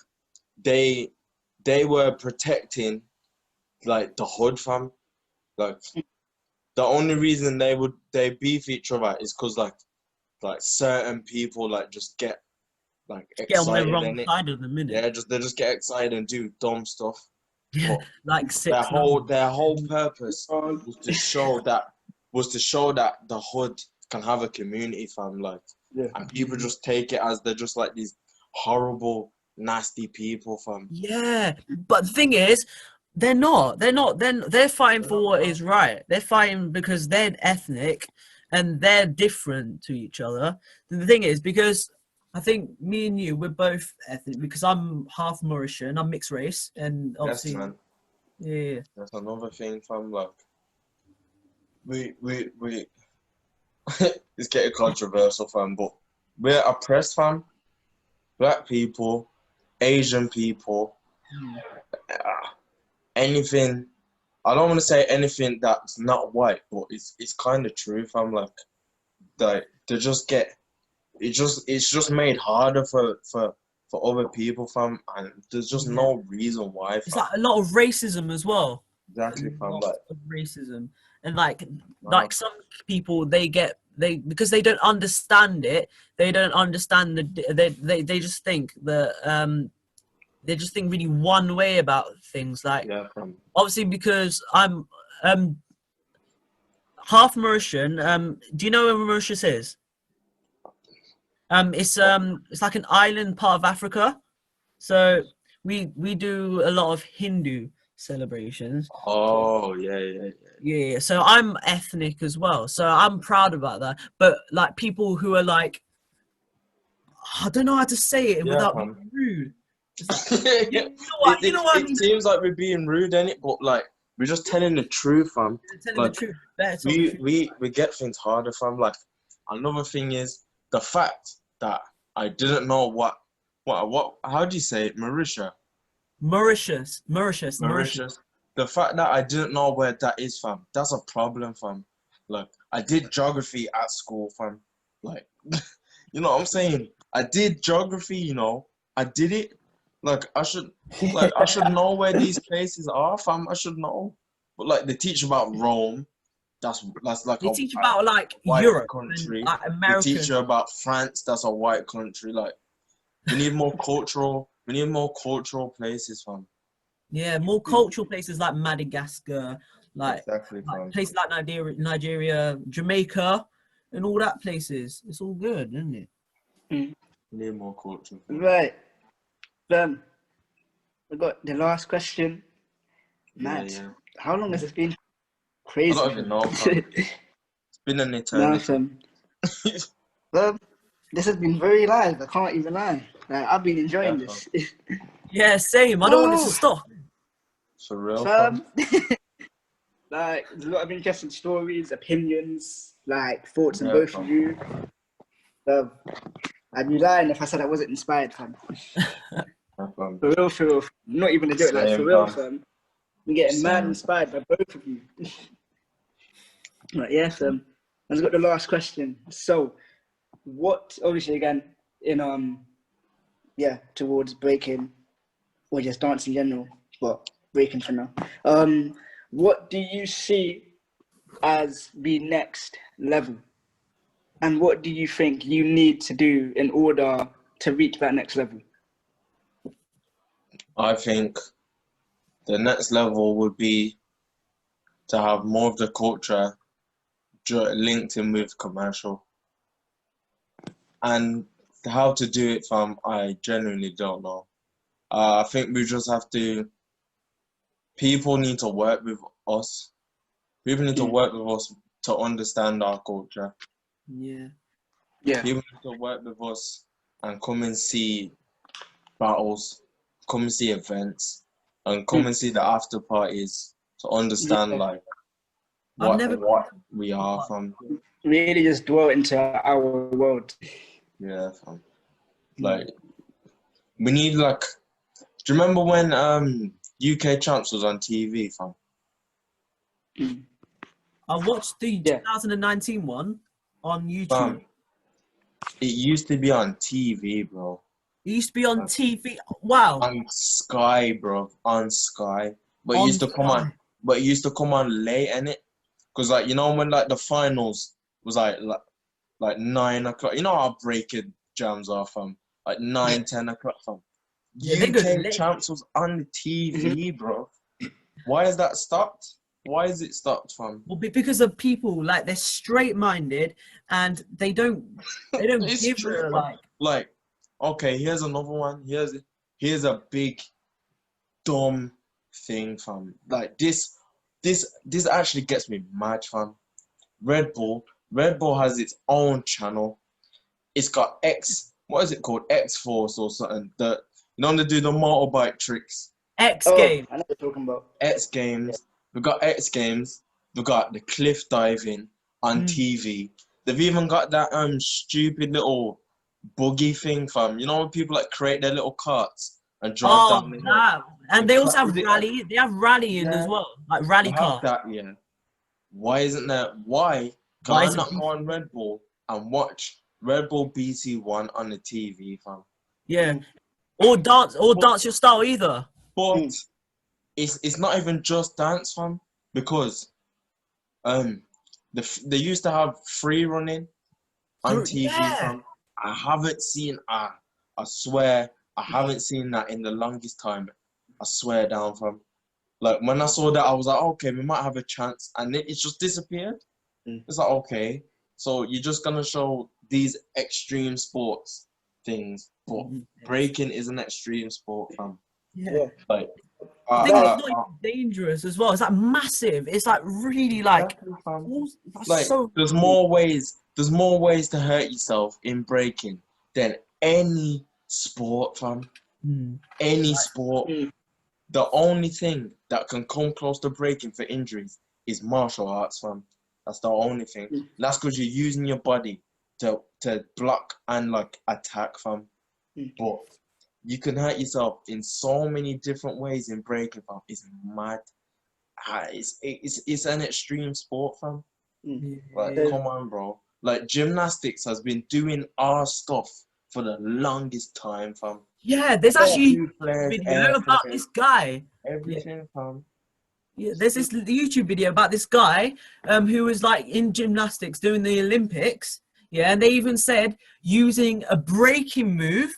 they were protecting like the hood, fam. Like the only reason they beef each other is because like certain people like just get like excited, get on the wrong side of the minute. Yeah, they just get excited and do dumb stuff. Yeah, like their whole purpose was to show that the hood can have a community, fam. Like, and people just take it as they're just like these horrible, nasty people, fam. Yeah, but the thing is, they're not. They're fighting for what is right. They're fighting because they're ethnic and they're different to each other. The thing is, because I think me and you, we're both ethnic, because I'm half Mauritian, I'm mixed race, and obviously, man. Yeah. That's another thing, fam. Like, we it's getting controversial, fam, but we're oppressed, fam. Black people Asian people, anything. I don't want to say anything that's not white, but it's kind of true. Fam, like they just get it's just made harder for other people, fam, and there's just no reason why. It's like a lot of racism as well. Exactly, fam. Lots Like of racism, and like some people because they don't understand it. They don't understand they just think that they just think really one way about things. Like obviously because I'm half Mauritian. Do you know where Mauritius is? It's like an island part of Africa. So we do a lot of Hindu celebrations. Oh yeah. So I'm ethnic as well. So I'm proud about that. But like people who are like, I don't know how to say it without being rude. Like, you know what I mean? It seems like we're being rude, innit? But like we're just telling the truth, fam. Telling the truth. We get things harder, fam. Like another thing is the fact that I didn't know what how do you say it? Mauritius. The fact that I didn't know where that is, fam, that's a problem, fam. Like I did geography at school, fam. Like you know what I'm saying? I did geography, you know. I did it. Like I should know where these places are, fam. I should know. But like they teach about Rome. That's like they teach about like white Europe country. And, like, America. They teach you about France. That's a white country. Like we need more cultural. We need more cultural places, fam. Yeah, more cultural places like Madagascar, like, exactly, like places like Nigeria, Jamaica, and all that places. It's all good, isn't it? We need more culture. Right. We got the last question. Matt, how long has this been? Crazy. I don't even know. It's been an eternity. This has been very live. I can't even lie. Like, I've been enjoying this. Yeah, same. I don't want this to stop. For real. Like, there's a lot of interesting stories, opinions, like thoughts on both of you. I'd be lying if I said I wasn't inspired, fam. For real. I'm not even gonna do it like for real, fam. I'm getting mad inspired by both of you. Right, yeah, fam. I've got the last question. So, what, obviously, again, in towards breaking or just dance in general, but breaking for now. What do you see as the next level? And what do you think you need to do in order to reach that next level? I think the next level would be to have more of the culture linked in with commercial. And how to do it, fam, I genuinely don't know. I think we just have to, people need to work with us. People need to work with us to understand our culture. Yeah. People need to work with us and come and see battles, come and see events, and come and see the after parties to understand like what we are from. Really just dwell into our world. Yeah, fam. Like we need like. Do you remember when UK Champs was on TV, fam? I watched the 2019 one on YouTube. Fam, it used to be on TV, bro. It used to be on TV. Wow. On Sky, bro. On Sky. But it used to come on. But it used to come on late, innit? Because like, you know, when like the finals was like 9 o'clock. You know how Breakin jams are, fam. Like 9, 10 o'clock, fam. Yeah, UK Champs was on TV, bro. Why is that stopped? Why is it stopped, fam? Well, because of people, like, they're straight-minded and they don't give true, like, okay, here's another one. Here's a big dumb thing, fam. Like this actually gets me mad, fam. Red Bull has its own channel. It's got what is it called? X-Force or something. You know they do the motorbike tricks. X Games. I know what you're talking about. X Games. Yeah. We've got X Games. We've got the cliff diving on TV. They've even got that stupid little buggy thing, fam. You know when people like create their little carts and drive Oh, down the hill. that. And they also have Is it- rally. They have rallying as Yeah. well, like We rally have car. that, yeah. Why isn't there? Why can Why I is it? not go on Red Bull and watch Red Bull BT1 on the TV, fam? Yeah. Or dance your style either. But it's not even just dance, fam, because they used to have free running on TV, Yeah. fam. I haven't seen I swear I haven't seen that in the longest time. I swear down, fam. Like when I saw that, I was like, okay, we might have a chance, and then it just disappeared. It's like, okay, so you're just gonna show these extreme sports things, but breaking is an extreme sport, fam. Yeah. Like, I think it's not even dangerous as well. It's like massive. It's like really like, like so. there's more ways to hurt yourself in breaking than any sport, fam. Any sport. The only thing that can come close to breaking for injuries is martial arts, fam. That's the only thing. That's because you're using your body to block and like attack, fam. But you can hurt yourself in so many different ways in breaking, fam. It's mad. It's an extreme sport, fam. Like, come on, bro. Like, gymnastics has been doing our stuff for the longest time, fam. Yeah, there's actually Flares, a video about this guy. Everything, fam. Yeah, there's this YouTube video about this guy who was like in gymnastics doing the Olympics. Yeah, and they even said using a breaking move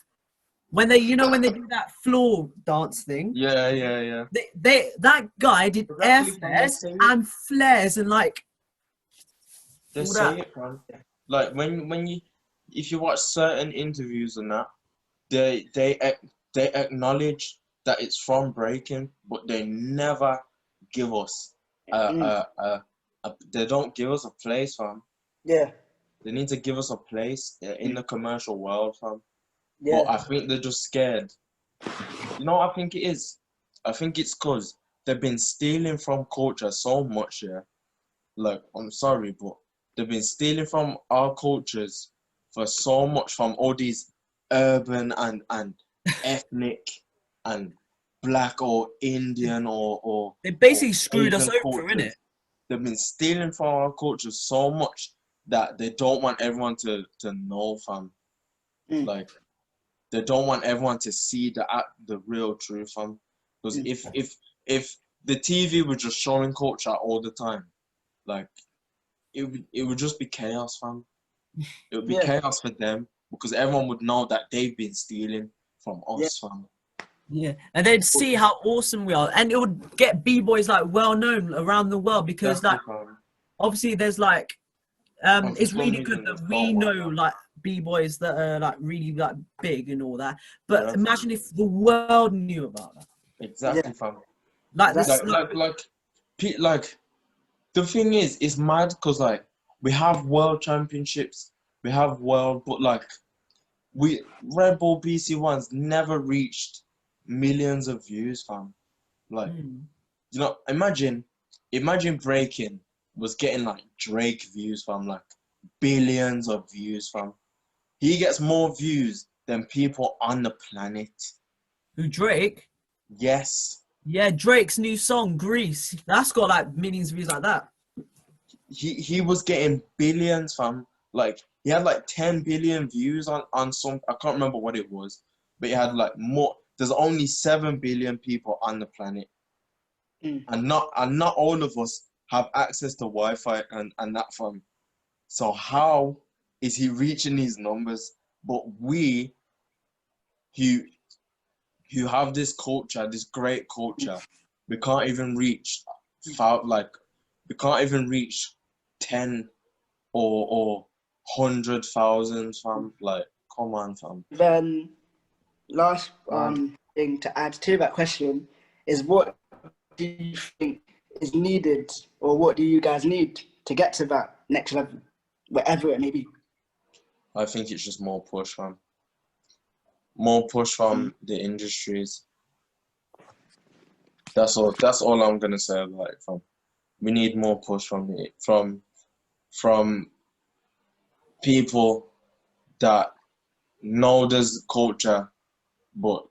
when they, when they do that floor dance thing. Yeah. That guy did air flares and flares and like. They say it, man. Like if you watch certain interviews and that, they acknowledge that it's from breaking, but they never give us they don't give us a place, fam. Yeah. They need to give us a place in the commercial world, fam. Yeah. But I think they're just scared. You know what I think it is? I think it's because they've been stealing from culture so much, yeah. Like, I'm sorry, but they've been stealing from our cultures for so much, from all these urban and ethnic and black or Indian or they basically screwed us Asian over, cultures. innit? They've been stealing from our culture so much that they don't want everyone to know, fam. Like, they don't want everyone to see the real truth, fam. Because if the TV were just showing culture all the time, like, it would just be chaos, fam. It would be chaos for them because everyone would know that they've been stealing from us, fam. Yeah, and they'd see how awesome we are, and it would get b-boys like well known around the world because obviously there's like it's really good that we know like b-boys that are like really like big and all that. But imagine if the world knew about that. Exactly, fam. Like this, like the thing is, it's mad because like we have world championships, we have world, but like Red Bull BC1's never reached millions of views, fam. Like, imagine Breakin was getting like Drake views, fam, like billions of views, fam. He gets more views than people on the planet. Who, Drake? Yes. Yeah, Drake's new song, Grease. That's got like millions of views like that. He was getting billions, fam. Like, he had like 10 billion views on some, I can't remember what it was, but he had like more. There's only 7 billion people on the planet. And not all of us have access to Wi-Fi and that, fam. So how is he reaching these numbers? But we who have this culture, this great culture, we can't even reach 10 or 100,000, fam. Like, come on, fam. Then last thing to add to that question is, what do you think is needed, or what do you guys need to get to that next level, wherever it may be? I think it's just more push, fam. More push from the industries. That's all I'm gonna say about it, fam. We need more push from people that know there's culture, but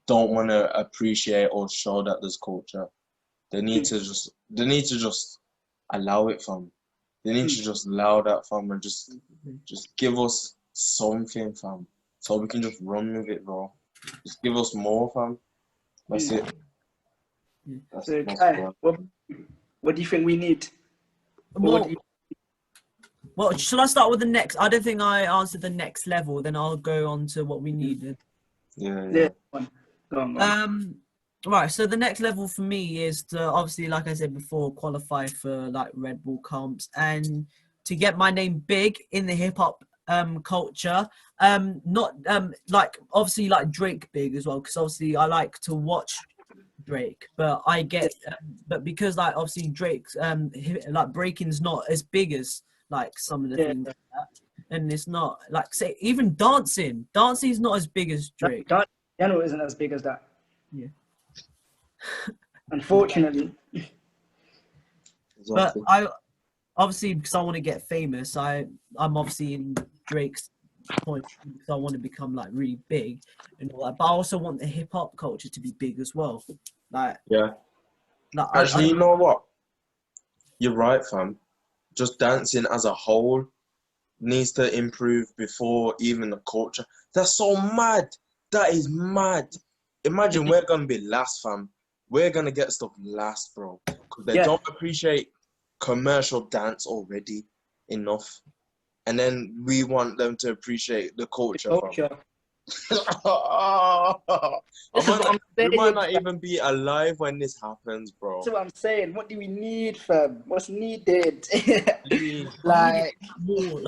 don't want to appreciate or show that there's culture. They need to just allow it, fam. They need to just allow that, fam, and just give us something, fam, so we can just run with it, bro. Just give us more, fam. That's it. That's So, most Kai, what do you think we need? Well, shall I start with the next? I don't think I answered the next level. Then I'll go on to what we needed. Yeah. Go on. Right. So the next level for me is to obviously, like I said before, qualify for like Red Bull comps and to get my name big in the hip hop culture. Not like obviously like Drake big as well, because obviously I like to watch Drake, but I get but because like obviously Drake's like breaking's not as big as like some of the things like that. And it's not like say even dancing is not as big as Drake. Piano isn't as big as that. Yeah. Unfortunately. But I obviously, because I want to get famous, I'm obviously in Drake's point because I want to become like really big and all that. But I also want the hip hop culture to be big as well. Like Actually, you know what? You're right, fam. Just dancing as a whole needs to improve before even the culture. That's so mad. That is mad. Imagine we're gonna be last, fam. We're gonna get stuff last, bro. Because they don't appreciate commercial dance already enough. And then we want them to appreciate the culture. We might not even be alive when this happens, bro. That's what I'm saying. What do we need, fam? What's needed? like more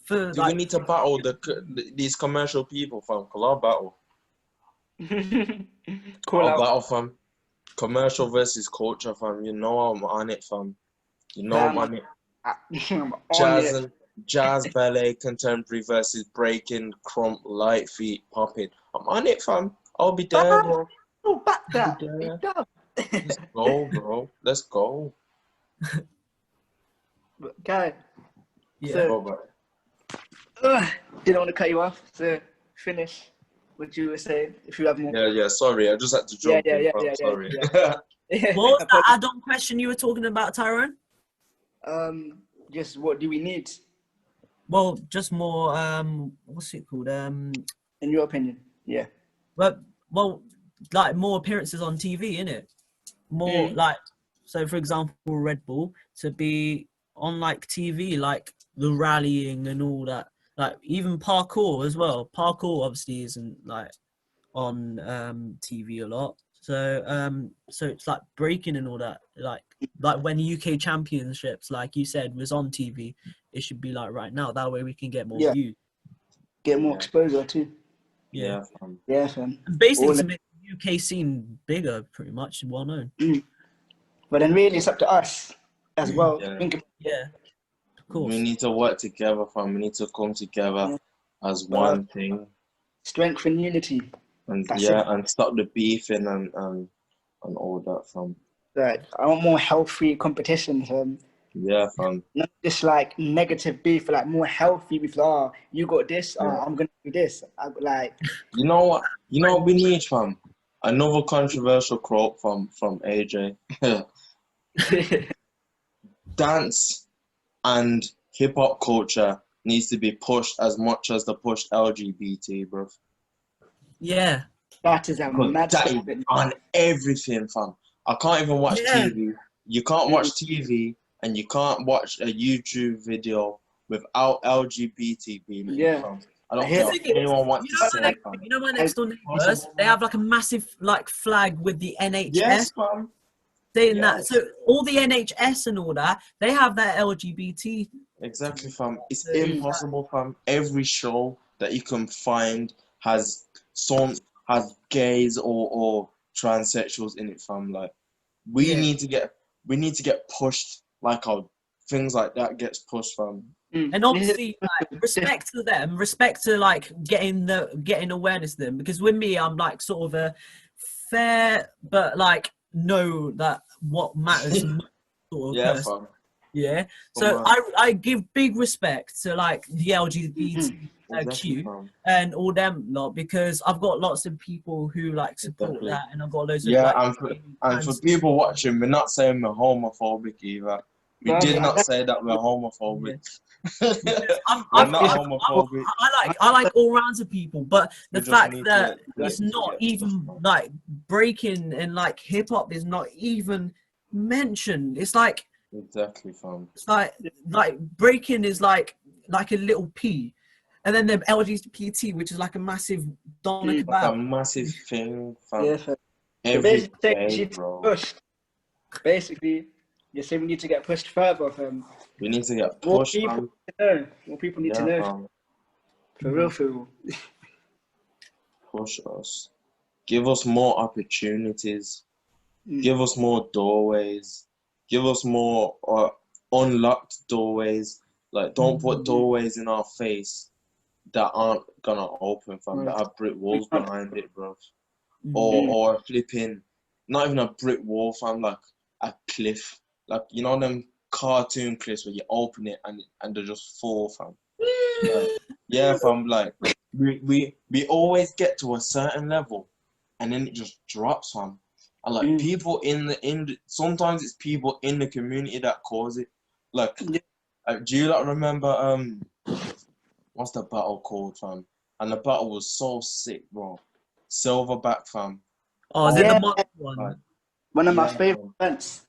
for do we need to battle these commercial people, fam? Cause I'll battle. Battle, fam. Commercial versus culture, fam. You know I'm on it, fam. You know I'm on it. Jazz, ballet, contemporary versus breaking, crump, light feet, popping. I'm on it, fam. I'll be there, bro. Oh, back that. Let's go, bro. Let's go. Okay. Yeah. Didn't want to cut you off. So finish what you were saying. If you have more. Yeah. Sorry, I just had to jump in. Sorry. What was that add-on question you were talking about, Tyrone? Just what do we need? Well, just more. What's it called? In your opinion, yeah. Well, like more appearances on TV, innit? More like, so for example, Red Bull to be on like TV, like the rallying and all that. Like even parkour as well. Parkour obviously isn't like on TV a lot. So so it's like breaking and all that. Like when UK Championships, like you said, was on TV, it should be like right now. That way we can get more views. Get more exposure too. Yeah. Fam. Basically to make the UK scene bigger, pretty much, well known. But then really it's up to us as well. Yeah. Of course. We need to work together, fam. We need to come together as one thing. Strength and unity. And and stop the beefing and all that, fam. Right. I want more healthy competition, fam. Yeah, fam. Not just like negative beef, like more healthy with you got this, I'm gonna do this. You know what? You know what we need, fam? Another controversial quote from AJ. Dance and hip hop culture needs to be pushed as much as the push LGBT, bro. Yeah. That is a mad statement on everything, fam. I can't even watch TV. You can't watch TV and you can't watch a YouTube video without LGBT being in, fam. I don't care what anyone wants to say, fam. You know my next door neighbours, they have like a massive like flag with the NHS. Yes, fam. Saying that. So all the NHS and all that, they have that LGBT. Exactly, fam. It's impossible, fam. Every show that you can find has gays or transsexuals in it, fam. Like we need to get pushed like how things like that gets pushed, fam. And obviously like, respect to them, respect to like getting awareness to them, because with me I'm like sort of a fair but like know that what matters sort of person. Fam. Yeah. Come So on. I give big respect to like the LGBTQ Exactly, fam. and all them lot, because I've got lots of people who like support Exactly. that, and I've got loads of Yeah, like and for people watching, we're not saying we're homophobic either. We Bruv, did I not don't- say that we're homophobic. because We're not homophobic. I like all rounds of people, but We the just fact need that to it's not get even pushed, man. like breaking and like hip hop is not even mentioned. Exactly, fam. It's like breaking is like a little P, and then the LGBT, which is like a massive doner Mm. Like a kebab. massive thing, fam. Yeah, fam. So Every basically, day, you need to bro. push. Basically, you're saying we need to get pushed further, fam. We need to get More pushed, people fam. need to know. More people need to Yeah, know. fam. For real, for real. Push us. Give us more opportunities. Mm. Give us more doorways. Give us more unlocked doorways. Like, don't put doorways in our face that aren't gonna open, fam. That have brick walls behind it, bro. Or flipping, not even a brick wall, fam. Like a cliff. Like, you know them cartoon cliffs where you open it and they just fall, fam. Like, yeah, fam. Like we always get to a certain level, and then it just drops, fam. And like people in the sometimes it's people in the community that cause it. Like, do you like remember what's the battle called, fam? And the battle was so sick, bro. Silverback, fam. Oh, is it Yeah, the month one? God. one of my Yeah, favorite fam. events.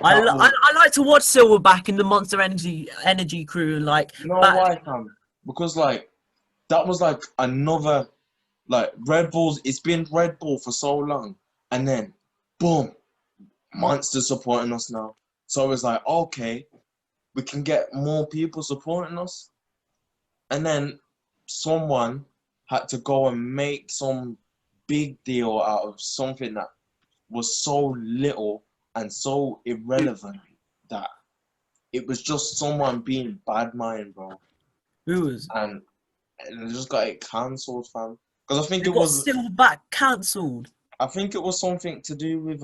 I like to watch Silverback in the Monster Energy crew, like You know battling. why, fam? Because like that was like another like Red Bulls. It's been Red Bull for so long, and then boom, Monster supporting us now. So it's like, okay, we can get more people supporting us, and then someone had to go and make some big deal out of something that was so little and so irrelevant that it was just someone being bad mind, bro. Who was? And they just got it cancelled, fam. Because They got Silverback cancelled. I think it was something to do with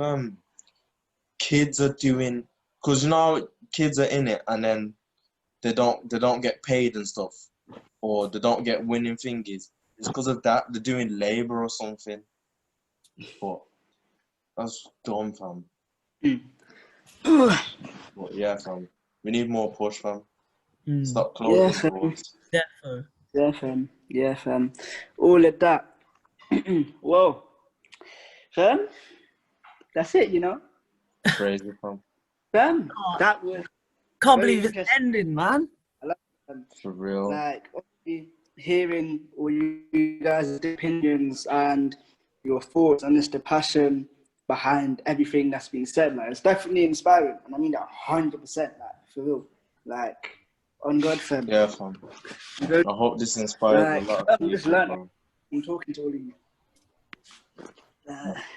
kids are doing, because you know kids are in it and then they don't get paid and stuff, or they don't get winning thingies. It's because of that they're doing labor or something. But that's dumb, fam. But yeah, fam, we need more push, fam. Stop Yeah, closing fam. doors. Defo. Yeah, fam. Yeah, fam. All of that. Whoa. Fam, that's it, you know? Crazy, fam. Fam, Oh, that was can't very believe it's interesting. ending, man. I like it, fam. For real. Like, obviously, hearing all you guys' opinions and your thoughts and just the passion behind everything that's been said, like, it's definitely inspiring. And I mean that 100%, like, for real. Like, on God, fam. Yeah, fam. Good. I hope this inspires a Like, lot of I'm people, just learning fam. from talking to all of you.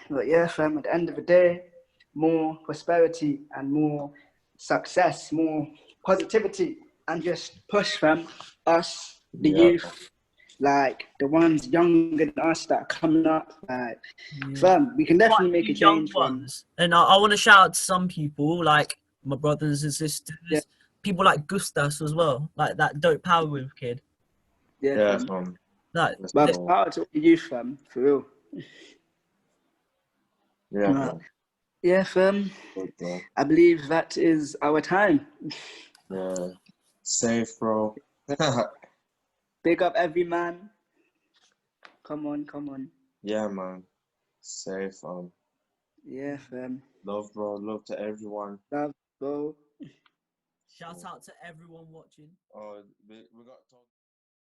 But yeah, fam, at the end of the day, more prosperity and more success, more positivity, and just push, fam, us, the Yeah, youth, like the ones younger than us that are coming up, like, fam, we can definitely make a Young change, fam. ones. And I want to shout out to some people, like my brothers and sisters, Yeah. people like Gustas as well, like that dope Power Move kid. Yeah, yeah, fam. fam. Like, Let's But go. shout out to all the youth, fam, for real. Yeah, fam. Yeah, fam. Good, bro. I believe that is our time. Yeah. Safe, bro. Big up every man. Come on, come on. Yeah, man. Safe, Yeah, fam. love, bro. Love to everyone. Love, bro. shout out to everyone watching. We got to talk.